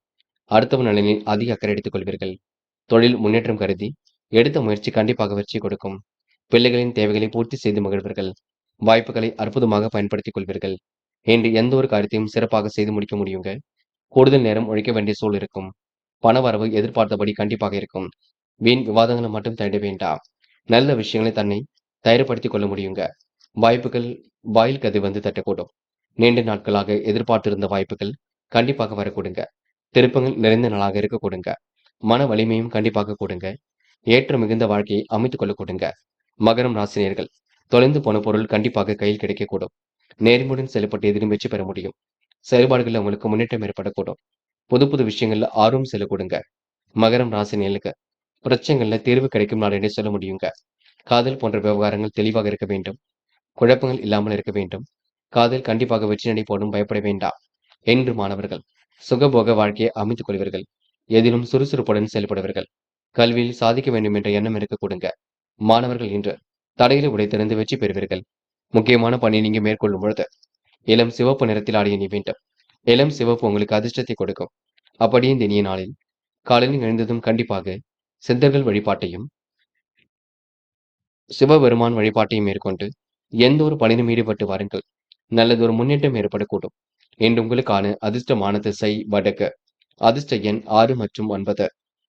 Speaker 1: அடுத்தவன் நலனில் அதிக அக்கறை எடுத்துக் கொள்வீர்கள். தொழில் முன்னேற்றம் கருதி எடுத்த முயற்சி கண்டிப்பாக வெற்றி கொடுக்கும். பிள்ளைகளின் தேவைகளை பூர்த்தி செய்து மகிழ்வீர்கள். வாய்ப்புகளை அற்புதமாக பயன்படுத்திக் கொள்வீர்கள். இன்று எந்த ஒரு காரியத்தையும் சிறப்பாக செய்து முடிக்க முடியுங்க. கூடுதல் நேரம் உழைக்க வேண்டிய சூழல் இருக்கும். பண வரவு எதிர்பார்த்தபடி கண்டிப்பாக இருக்கும். வீண் விவாதங்களை மட்டும் தேட வேண்டாம். நல்ல விஷயங்களை தன்னை தயார்படுத்திக் கொள்ள முடியுங்க. வாய்ப்புகள் வாயில் கதை வந்து தட்டக்கூடும். நீண்ட நாட்களாக எதிர்பார்த்திருந்த வாய்ப்புகள் கண்டிப்பாக வரக்கூடுங்க. திருப்பங்கள் நிறைந்த நாளாக இருக்க கொடுங்க. மன வலிமையும் கண்டிப்பாக கொடுங்க. ஏற்ற மிகுந்த வாழ்க்கையை அமைத்துக் கொள்ள கொடுங்க. மகரம் ராசினியர்கள். தொலைந்து போன பொருள் கண்டிப்பாக கையில் கிடைக்கக்கூடும். நேர்மையுடன் செயல்பட்டு எதிலும் வெற்றி பெற முடியும். செயல்பாடுகளில் உங்களுக்கு முன்னேற்றம் ஏற்படக்கூடும். புது புது விஷயங்கள்ல ஆர்வம் செல்லக்கூடுங்க. மகரம் ராசினியர்களுக்கு பிரச்சனைகள்ல தீர்வு கிடைக்கும் நாள் என்று சொல்ல முடியுங்க. காதல் போன்ற விவகாரங்கள் தெளிவாக இருக்க வேண்டும். குழப்பங்கள் இல்லாமல் இருக்க வேண்டும். காதல் கண்டிப்பாக வெற்றி நடை போடும், பயப்பட வேண்டாம். என்று மாணவர்கள் சுகபோக வாழ்க்கையை அமைத்துக் கொள்வீர்கள். எதிலும் சுறுசுறுப்புடன் செயல்படுவீர்கள். கல்வியில் சாதிக்க வேண்டும் என்ற எண்ணம் இருக்க கொடுங்க. மாணவர்கள் இன்று தடைகளை உடைத்திருந்து வெற்றி பெறுவீர்கள். முக்கியமான பணியை நீங்க மேற்கொள்ளும் பொழுது இளம் சிவப்பு நிறத்தில் ஆடைய நீ வேண்டும். இளம் சிவப்பு உங்களுக்கு அதிர்ஷ்டத்தை கொடுக்கும். அப்படியே இந்த இனிய நாளில் காலையில் எழுந்ததும் கண்டிப்பாக சித்தர்கள் வழிபாட்டையும் சிவபெருமான் வழிபாட்டையும் மேற்கொண்டு எந்த ஒரு பணியிலும் ஈடுபட்டு வாருங்கள். நல்லதொரு முன்னேற்றம் ஏற்படக்கூடும். இன்று உங்களுக்கான அதிர்ஷ்டமான திசை வடக்கு. அதிர்ஷ்ட எண் 6 மற்றும் 9.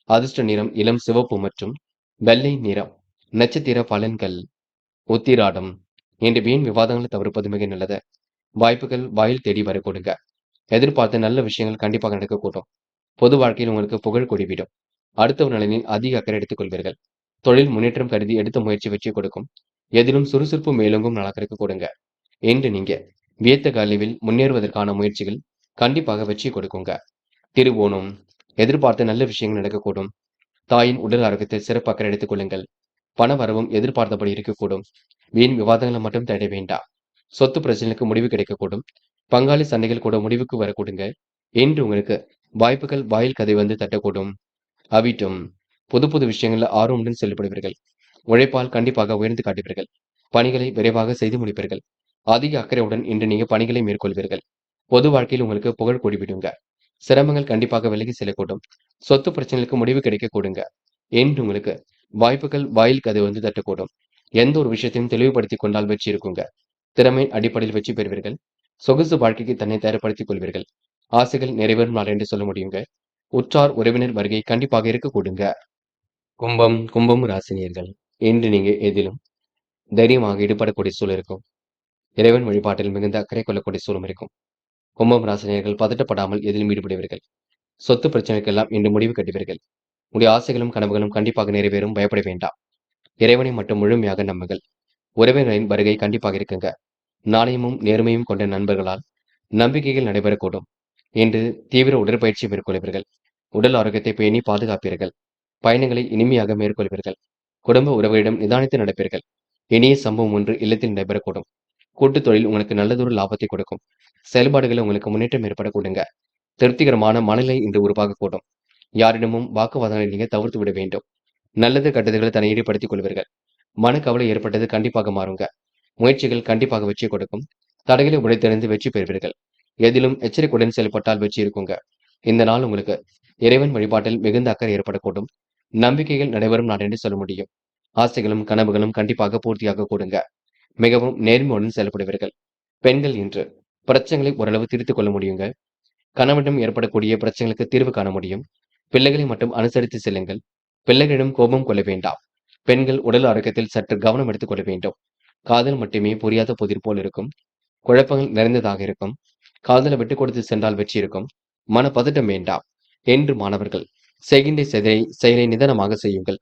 Speaker 1: அதிர்ஷ்ட நிறம் இளம் சிவப்பு மற்றும் வெள்ளை நிறம். நட்சத்திர பலன்கள். உத்திராடம். இன்று வீண் விவாதங்களை தவிர்ப்பது மிக நல்லது. வாய்ப்புகள் வாயில் தேடி வரக்கூடுங்க. எதிர்பார்த்த நல்ல விஷயங்கள் கண்டிப்பாக நடக்கக்கூடும். பொது வாழ்க்கையில் உங்களுக்கு புகழ் கூடிவிடும். அடுத்தவர் நலனில் அதிக அக்கறை எடுத்துக் கொள்வீர்கள். தொழில் முன்னேற்றம் கருதி எடுத்த முயற்சி வெற்றி கொடுக்கும். எதிலும் சுறுசுறுப்பு மேலோங்கும் நாளாக கொடுங்க. என்று நீங்க வியத்த கல்வியில் முன்னேறுவதற்கான முயற்சிகள் கண்டிப்பாக வெற்றி கொடுக்குங்க. திருவோணம். எதிர்பார்த்த நல்ல விஷயங்கள் நடக்கக்கூடும். தாயின் உடல் ஆரோக்கியத்தில் சிறப்பு அக்கறை எடுத்துக் கொள்ளுங்கள். பண வரவும் எதிர்பார்த்தபடி இருக்கக்கூடும். வீண் விவாதங்களை மட்டும் தேட வேண்டாம். சொத்து பிரச்சனைக்கு முடிவு கிடைக்கக்கூடும். பங்காளி சண்டைகள் கூட முடிவுக்கு வரக்கூடுங்க. என்று உங்களுக்கு வாய்ப்புகள் வாயில் கதை வந்து தட்டக்கூடும். அவிட்டம். புது புது விஷயங்கள்ல ஆர்வமுடன் செயல்படுவீர்கள். உழைப்பால் கண்டிப்பாக உயர்ந்து காட்டுவீர்கள். பணிகளை விரைவாக செய்து முடிப்பீர்கள். அதிக அக்கறையுடன் இன்று நீங்க பணிகளை மேற்கொள்வீர்கள். பொது வாழ்க்கையில் உங்களுக்கு புகழ் கூடிவிடுங்க. சிரமங்கள் கண்டிப்பாக விலகி செல்லக்கூடும். சொத்து பிரச்சனைகளுக்கு முடிவு கிடைக்க கூடுங்க. என்று உங்களுக்கு வாய்ப்புகள் வாயில் கதை வந்து தட்டக்கூடும். எந்த ஒரு விஷயத்தையும் தெளிவுபடுத்திக் கொண்டால் வெற்றி இருக்குங்க. திறமை அடிப்படையில் வெற்றி பெறுவீர்கள். சொகுசு வாழ்க்கைக்கு தன்னை தயார்படுத்திக் கொள்வீர்கள். ஆசைகள் நிறைவேறும் நாள் என்று சொல்ல முடியுங்க. உற்றார் உறவினர் வருகை கண்டிப்பாக இருக்க கூடுங்க. கும்பம் ராசினியர்கள். இன்று நீங்க எதிலும் தைரியமாக ஈடுபடக்கூடிய சூழல் இருக்கும். இறைவன் வழிபாட்டில் மிகுந்த அக்கறை கொள்ளக்கூடிய சூழலும் இருக்கும். கும்பம் ராசினியர்கள் பதட்டப்படாமல் எதிலும் ஈடுபடுவீர்கள். சொத்து பிரச்சனைக்கெல்லாம் இன்று முடிவு கட்டுவீர்கள். உடைய ஆசைகளும் கனவுகளும் கண்டிப்பாக நிறைவேறும், பயப்பட வேண்டாம். இறைவனை மட்டும் முழுமையாக நம்புங்கள். உறவினரின் வருகை கண்டிப்பாக இருக்குங்க. நாணயமும் நேர்மையும் கொண்ட நண்பர்களால் நம்பிக்கைகள் நடைபெறக்கூடும். இன்று தீவிர உடற்பயிற்சி மேற்கொள்வீர்கள். உடல் ஆரோக்கியத்தை பேணி பாதுகாப்பீர்கள். பயணங்களை இனிமையாக மேற்கொள்வீர்கள். குடும்ப உறவுகளிடம் நிதானித்து நடப்பீர்கள். இனிய சம்பவம் ஒன்று இல்லத்தில் நடைபெறக்கூடும். கூட்டுத் தொழில் உங்களுக்கு நல்லதொரு லாபத்தை கொடுக்கும். செயல்பாடுகளில் உங்களுக்கு முன்னேற்றம் ஏற்படக்கூடுங்க. திருப்திகரமான மனநிலை இன்று உருவாகக்கூடும். யாரிடமும் வாக்குவாதங்களை நீங்க தவிர்த்து விட வேண்டும். நல்லது கெட்டதுகளை தன்னை ஈடுபடுத்திக் கொள்வீர்கள். மனக்கவலை ஏற்பட்டது கண்டிப்பாக மாறுங்க. முயற்சிகள் கண்டிப்பாக வெற்றி கொடுக்கும். தடைகளை உடைத்தெறிந்து வெற்றி பெறுவீர்கள். எதிலும் எச்சரிக்கையுடன் செயல்பட்டால் வெற்றி இருக்குங்க. இந்த நாள் உங்களுக்கு இறைவன் வழிபாட்டில் மிகுந்த அக்கறை ஏற்படக்கூடும். நம்பிக்கைகள் நடைபெறும் நாள் என்று சொல்ல முடியும். ஆசைகளும் கனவுகளும் கண்டிப்பாக பூர்த்தியாக கூடுங்க. மிகவும் நேர்மையுடன் செயல்படுவீர்கள். பெண்கள் இன்று பிரச்சனைகளை ஓரளவு தீர்த்துக் கொள்ள முடியுங்க. கணவனிடம் ஏற்படக்கூடிய பிரச்சனைகளுக்கு தீர்வு காண முடியும். பிள்ளைகளை மட்டும் அனுசரித்து செல்லுங்கள். பிள்ளைகளிடம் கோபம் கொள்ள வேண்டாம். பெண்கள் உடல் ஆரோக்கியத்தில் சற்று கவனம் எடுத்துக் கொள்ள வேண்டும். காதல் மட்டுமே புரியாத புதிர் போல் இருக்கும். குழப்பங்கள் நிறைந்ததாக இருக்கும். காதலை விட்டுக் கொடுத்து சென்றால் வெற்றி இருக்கும். மனப்பதட்டம் வேண்டாம். என்று மாணவர்கள் செய்கின்ற செயலை நிதானமாக செய்யுங்கள்.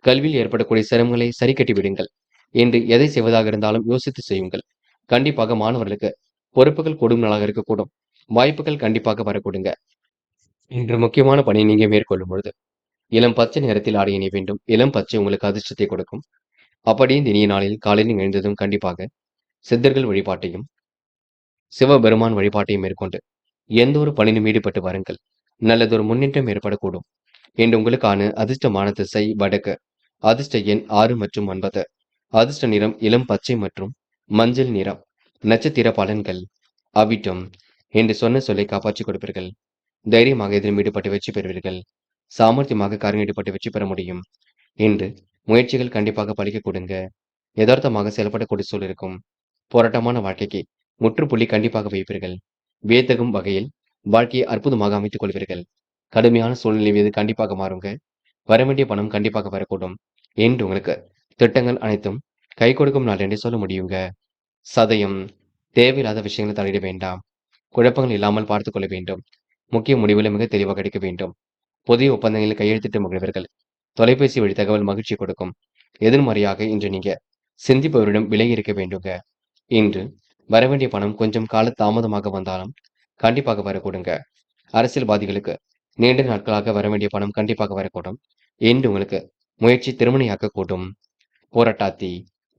Speaker 1: கல்வியில் ஏற்படக்கூடிய சிரமங்களை சரி கட்டி விடுங்கள். என்று எதை செய்வதாக இருந்தாலும் யோசித்து செய்யுங்கள். கண்டிப்பாக மாணவர்களுக்கு பொறுப்புகள் கூடும் நாளாக இருக்கக்கூடும். வாய்ப்புகள் கண்டிப்பாக வரக்கூடுங்க. இன்று முக்கியமான பணியை நீங்க மேற்கொள்ளும் பொழுது இளம் பச்சை நிறத்தில் ஆடை அணிய வேண்டும். இளம் பச்சை உங்களுக்கு அதிர்ஷ்டத்தை கொடுக்கும். அப்படியே இந்த இனிய நாளில் காலையில் எழுந்ததும் கண்டிப்பாக சித்தர்கள் வழிபாட்டையும் சிவபெருமான் வழிபாட்டையும் மேற்கொண்டு எந்த ஒரு பணியிலும் ஈடுபட்டு வாருங்கள். நல்லதொரு முன்னேற்றம் ஏற்படக்கூடும். இன்று உங்களுக்கான அதிர்ஷ்டமான திசை வடக்கு. அதிர்ஷ்ட எண் 6 மற்றும் 9. அதிர்ஷ்ட நிறம் இளம் பச்சை மற்றும் மஞ்சள் நிறம். நட்சத்திர பலன்கள். அவிட்டம். என்று சொன்ன சொல்லை காப்பாற்றிக் கொடுப்பீர்கள். தைரியமாக எதிலும் ஈடுபட்டு வெற்றி பெறுவீர்கள். சாமர்த்தியமாக காரியம் ஈடுபட்டு வெற்றி பெற முடியும். இன்று முயற்சிகள் கண்டிப்பாக பலிக்க கொடுங்க. யதார்த்தமாக செயல்படக்கூடிய சூழல் இருக்கும். போராட்டமான வாழ்க்கைக்கு முற்றுப்புள்ளி கண்டிப்பாக வைப்பீர்கள். வியத்தகும் வகையில் வாழ்க்கையை அற்புதமாக அமைத்துக் கொள்வீர்கள். கடுமையான சூழ்நிலை மீது கண்டிப்பாக மாறுங்க. வரவேண்டிய பணம் கண்டிப்பாக வரக்கூடும். என்று உங்களுக்கு திட்டங்கள் அனைத்தும் கை கொடுக்கும் நாள் என்று சொல்ல முடியுங்க. சதயம். தேவையில்லாத விஷயங்களை தலையிட வேண்டாம். குழப்பங்கள் இல்லாமல் பார்த்துக் கொள்ள வேண்டும். முக்கிய முடிவுகளை மிக தெளிவாக எடுக்க வேண்டும். புதிய ஒப்பந்தங்களில் கையெழுத்திட்டு மகிழ்வீர்கள். தொலைபேசி வழி தகவல் மகிழ்ச்சி கொடுக்கும். எதிர்மறையாக இன்று நீங்க சிந்திப்பவரிடம் விலகி இருக்க வேண்டுங்க. இன்று வரவேண்டிய பணம் கொஞ்சம் கால தாமதமாக வந்தாலும் கண்டிப்பாக வரக்கூடுங்க. அரசியல்வாதிகளுக்கு நீண்ட நாட்களாக வரவேண்டிய பணம் கண்டிப்பாக வரக்கூடும். இன்று உங்களுக்கு முயற்சி திருமணியாக்க கூடும். போராட்டாத்தி.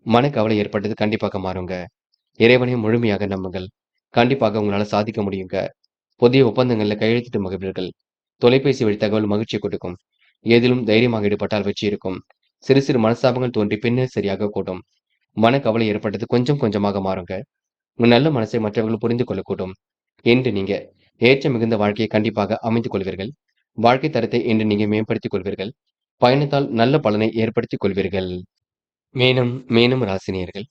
Speaker 1: மனக்கவலை ஏற்பட்டது கண்டிப்பாக மாறுங்க. இறைவனை முழுமையாக நம்புங்கள். கண்டிப்பாக உங்களால சாதிக்க முடியுங்க. புதிய ஒப்பந்தங்கள்ல கையெழுத்திட்டு மகிழ்வீர்கள். தொலைபேசி வழி தகவல் மகிழ்ச்சி கொடுக்கும். ஏதிலும் தைரியமாக ஈடுபட்டால் வெற்றி இருக்கும். சிறு சிறு மனஸ்தாபங்கள் தோன்றி பின்னர் சரியாக கூடும். மனக்கவலை ஏற்பட்டது கொஞ்சம் கொஞ்சமாக மாறுங்க. உங்க நல்ல மனசை மற்றவர்கள் புரிந்து கொள்ளக்கூடும். என்று நீங்க ஏற்ற மிகுந்த வாழ்க்கையை கண்டிப்பாக அமைத்துக் கொள்வீர்கள். வாழ்க்கை தரத்தை இன்று நீங்க மேம்படுத்திக் கொள்வீர்கள். பயணத்தால் நல்ல பலனை ஏற்படுத்திக் கொள்வீர்கள். மேலும் மேலும் ராசினியர்கள்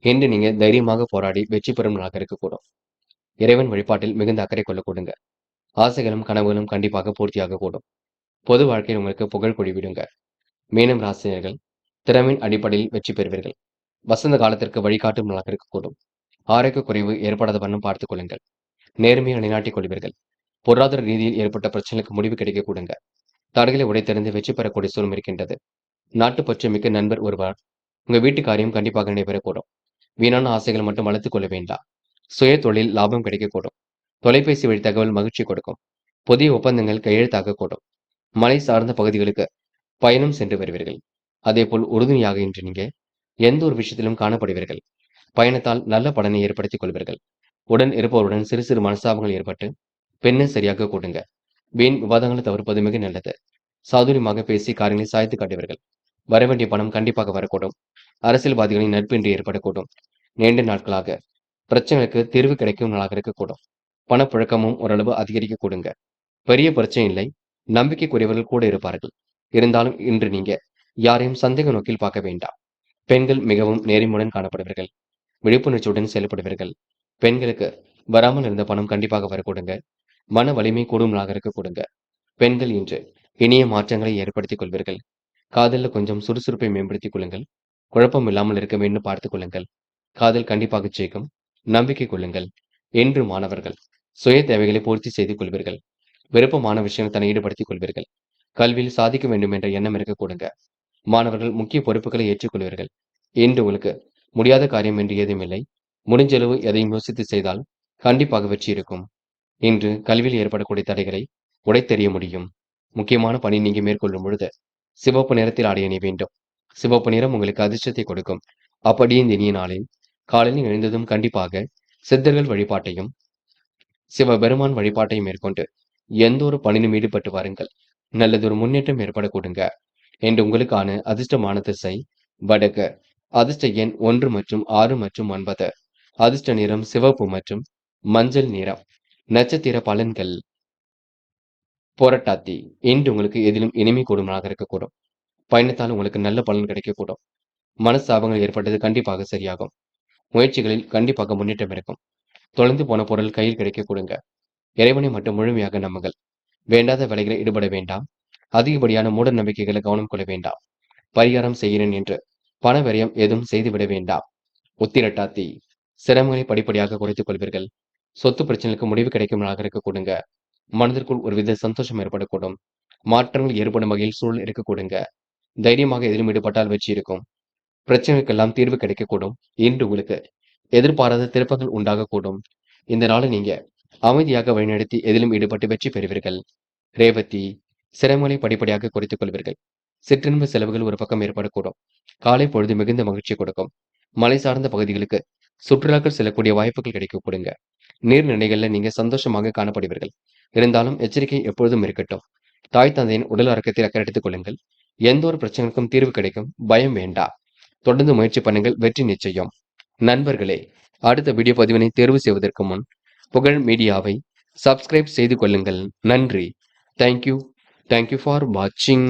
Speaker 1: இன்று நீங்க தைரியமாக போராடி வெற்றி பெறும் நாளாக இருக்கக்கூடும். இறைவன் வழிபாட்டில் மிகுந்த அக்கறை கொள்ளக்கூடுங்க. ஆசைகளும் கனவுகளும் கண்டிப்பாக பூர்த்தியாக கூடும். பொது வாழ்க்கையில் உங்களுக்கு புகழ் கொடிவிடுங்க. மீனம் ராசினியர்கள் திறமையின் அடிப்படையில் வெற்றி பெறுவீர்கள். வசந்த காலத்திற்கு வழிகாட்டும் நாளாக இருக்கக்கூடும். ஆரோக்கிய குறைவு ஏற்படாத வண்ணம் பார்த்துக் கொள்ளுங்கள். நேர்மையை நிலைநாட்டிக் கொள்வீர்கள். பொருளாதார ரீதியில் ஏற்பட்ட பிரச்சனைக்கு முடிவு கிடைக்க கூடுங்க. தடைகளை உடைத்தெறிந்து வெற்றி பெறக்கூடிய சூழ்நிலை இருக்கின்றது. நாட்டுப்பற்று மிக்க நண்பர் ஒருவர் உங்க வீட்டு காரியம் கண்டிப்பாக நடைபெறக்கூடும். வீணான ஆசைகள் மட்டும் வளர்த்துக் கொள்ள வேண்டாம். சுய தொழில் லாபம் கிடைக்கக்கூடும். தொலைபேசி வழி தகவல் மகிழ்ச்சி கொடுக்கும். புதிய ஒப்பந்தங்கள் கையெழுத்தாக கூடும். மலை சார்ந்த பகுதிகளுக்கு பயணம் சென்று வருவீர்கள். அதேபோல் உறுதுணையாக இன்று நீங்க எந்த ஒரு விஷயத்திலும் காணப்படுவீர்கள். பயணத்தால் நல்ல பலனை ஏற்படுத்திக் கொள்வீர்கள். உடன் இருப்பவருடன் சிறு சிறு மனஸ்தாபங்கள் ஏற்பட்டு பின்னர் சரியாக கூடுங்க. வீண் விவாதங்களை தவிர்ப்பது மிக நல்லது. சாதுரியமாக பேசி காரியங்களை சாய்த்து காட்டுவீர்கள். வரவேண்டிய பணம் கண்டிப்பாக வரக்கூடும். அரசியல்வாதிகளின் நட்பின்றி ஏற்படக்கூடும். நீண்ட நாட்களாக பிரச்சனைகளுக்கு தீர்வு கிடைக்கும் நாளாக இருக்கக்கூடும். பணப்புழக்கமும் ஓரளவு அதிகரிக்க கூடுங்க. பெரிய பிரச்சனை இல்லை. நம்பிக்கைக்குரியவர்கள் கூட இருப்பார்கள். இருந்தாலும் இன்று நீங்க யாரையும் சந்தேக நோக்கில் பார்க்க வேண்டாம். பெண்கள் மிகவும் நேர்மையுடன் காணப்படுவீர்கள். விழிப்புணர்ச்சியுடன் செயல்படுவீர்கள். பெண்களுக்கு வராமல் இருந்த பணம் கண்டிப்பாக வரக்கூடுங்க. மன வலிமை கூடும் நாளாக இருக்க கூடுங்க. பெண்கள் இன்று இனிய மாற்றங்களை ஏற்படுத்திக் கொள்வீர்கள். காதலில் கொஞ்சம் சுறுசுறுப்பை மேம்படுத்திக் கொள்ளுங்கள். குழப்பம் இல்லாமல் இருக்க வேண்டும் பார்த்துக் கொள்ளுங்கள். காதல் கண்டிப்பாக ஜெயிக்கும். நம்பிக்கை கொள்ளுங்கள். என்று மாணவர்கள் சுய தேவைகளை பூர்த்தி செய்து கொள்வீர்கள். விருப்பமான விஷயங்கள் தன்னை ஈடுபடுத்திக் கொள்வீர்கள். கல்வியில் சாதிக்க வேண்டும் என்ற எண்ணம் இருக்க கூடுங்க. மாணவர்கள் முக்கிய பொறுப்புகளை ஏற்றுக்கொள்வீர்கள். இன்று உங்களுக்கு முடியாத காரியம் என்று ஏதும் இல்லை. முடிஞ்சளவு எதையும் யோசித்து செய்தால் கண்டிப்பாக வெற்றி இருக்கும். இன்று கல்வியில் ஏற்படக்கூடிய தடைகளை உடைத்தெறிய முடியும். முக்கியமான பணி நீங்க மேற்கொள்ளும் பொழுது சிவப்பு நிறத்தில் ஆடை அணிய வேண்டும். சிவப்பு நிறம் உங்களுக்கு அதிர்ஷ்டத்தை கொடுக்கும். அப்படியே இந்த இனிய நாளில் காலையில் எழுந்ததும் கண்டிப்பாக சித்தர்கள் வழிபாட்டையும் சிவபெருமான் வழிபாட்டையும் மேற்கொண்டு எந்த ஒரு பணியிலும் ஈடுபட்டு வாருங்கள். நல்லதொரு முன்னேற்றம் ஏற்பட கொடுங்க. என்று உங்களுக்கான அதிர்ஷ்டமான திசை வடக்கு. அதிர்ஷ்ட எண் 1 மற்றும் 6 மற்றும் 9. அதிர்ஷ்ட நிறம் சிவப்பு மற்றும் மஞ்சள் நிறம். நட்சத்திர பலன்கள். போராட்டாத்தி. இன்று உங்களுக்கு எதிலும் இனிமை கூடும் நாளாக இருக்கக்கூடும். பயணத்தால் உங்களுக்கு நல்ல பலன் கிடைக்கக்கூடும். மனஸ்தாபங்கள் ஏற்பட்டது கண்டிப்பாக சரியாகும். முயற்சிகளில் கண்டிப்பாக முன்னேற்றம் இருக்கும். தொலைந்து போன பொருள் கையில் கிடைக்கக்கூடுங்க. இறைவனை மட்டும் முழுமையாக நம்புங்கள். வேண்டாத வேலைகளில் ஈடுபட வேண்டாம். அதிகப்படியான மூட நம்பிக்கைகளை கவனம் கொள்ள வேண்டாம். பரிகாரம் செய்கிறேன் என்று பண விரயம் ஏதும் செய்துவிட வேண்டாம். உத்திரட்டாத்தி சிரமங்களை படிப்படியாக குறைத்துக் கொள்வீர்கள். சொத்து பிரச்சனைகளுக்கு முடிவு கிடைக்கும் நாளாக இருக்கக்கூடுங்க. மனதிற்குள் ஒருவித சந்தோஷம் ஏற்படக்கூடும். மாற்றங்கள் ஏற்படும் வகையில் சூழல் இருக்கக்கூடுங்க. தைரியமாக எதிலும் ஈடுபட்டால் வெற்றி இருக்கும். பிரச்சனைகளுக்கெல்லாம் தீர்வு கிடைக்கக்கூடும். இன்று உங்களுக்கு எதிர்பாராத திருப்பங்கள் உண்டாகக்கூடும். இந்த நாளை நீங்க அமைதியாக வழிநடத்தி எதிலும் ஈடுபட்டு வெற்றி பெறுவீர்கள். ரேவதி சிரமங்களை படிப்படியாக குறைத்துக் கொள்வீர்கள். சிற்றின்ப செலவுகள் ஒரு பக்கம் ஏற்படக்கூடும். காலை பொழுது மிகுந்த மகிழ்ச்சி கொடுக்கும். மலை சார்ந்த பகுதிகளுக்கு சுற்றுலாக்கள் செல்லக்கூடிய வாய்ப்புகள் கிடைக்கக்கூடுங்க. நீர்நிலைகள்ல நீங்க சந்தோஷமாக காணப்படுவீர்கள். இருந்தாலும் எச்சரிக்கை எப்பொழுதும் இருக்கட்டும். தாய் தந்தையின் உடல் ஆரோக்கியத்தில் அக்கறை எடுத்துக் கொள்ளுங்கள். எந்த ஒரு பிரச்சனைக்கும் தீர்வு கிடைக்கும். பயம் வேண்டாம். தொடர்ந்து முயற்சி பண்ணுங்கள். வெற்றி நிச்சயம். நண்பர்களே, அடுத்த வீடியோ பதிவினை தேர்வு செய்வதற்கு முன் புகழ் மீடியாவை சப்ஸ்கிரைப் செய்து கொள்ளுங்கள். நன்றி. தேங்க்யூ ஃபார் வாட்சிங்.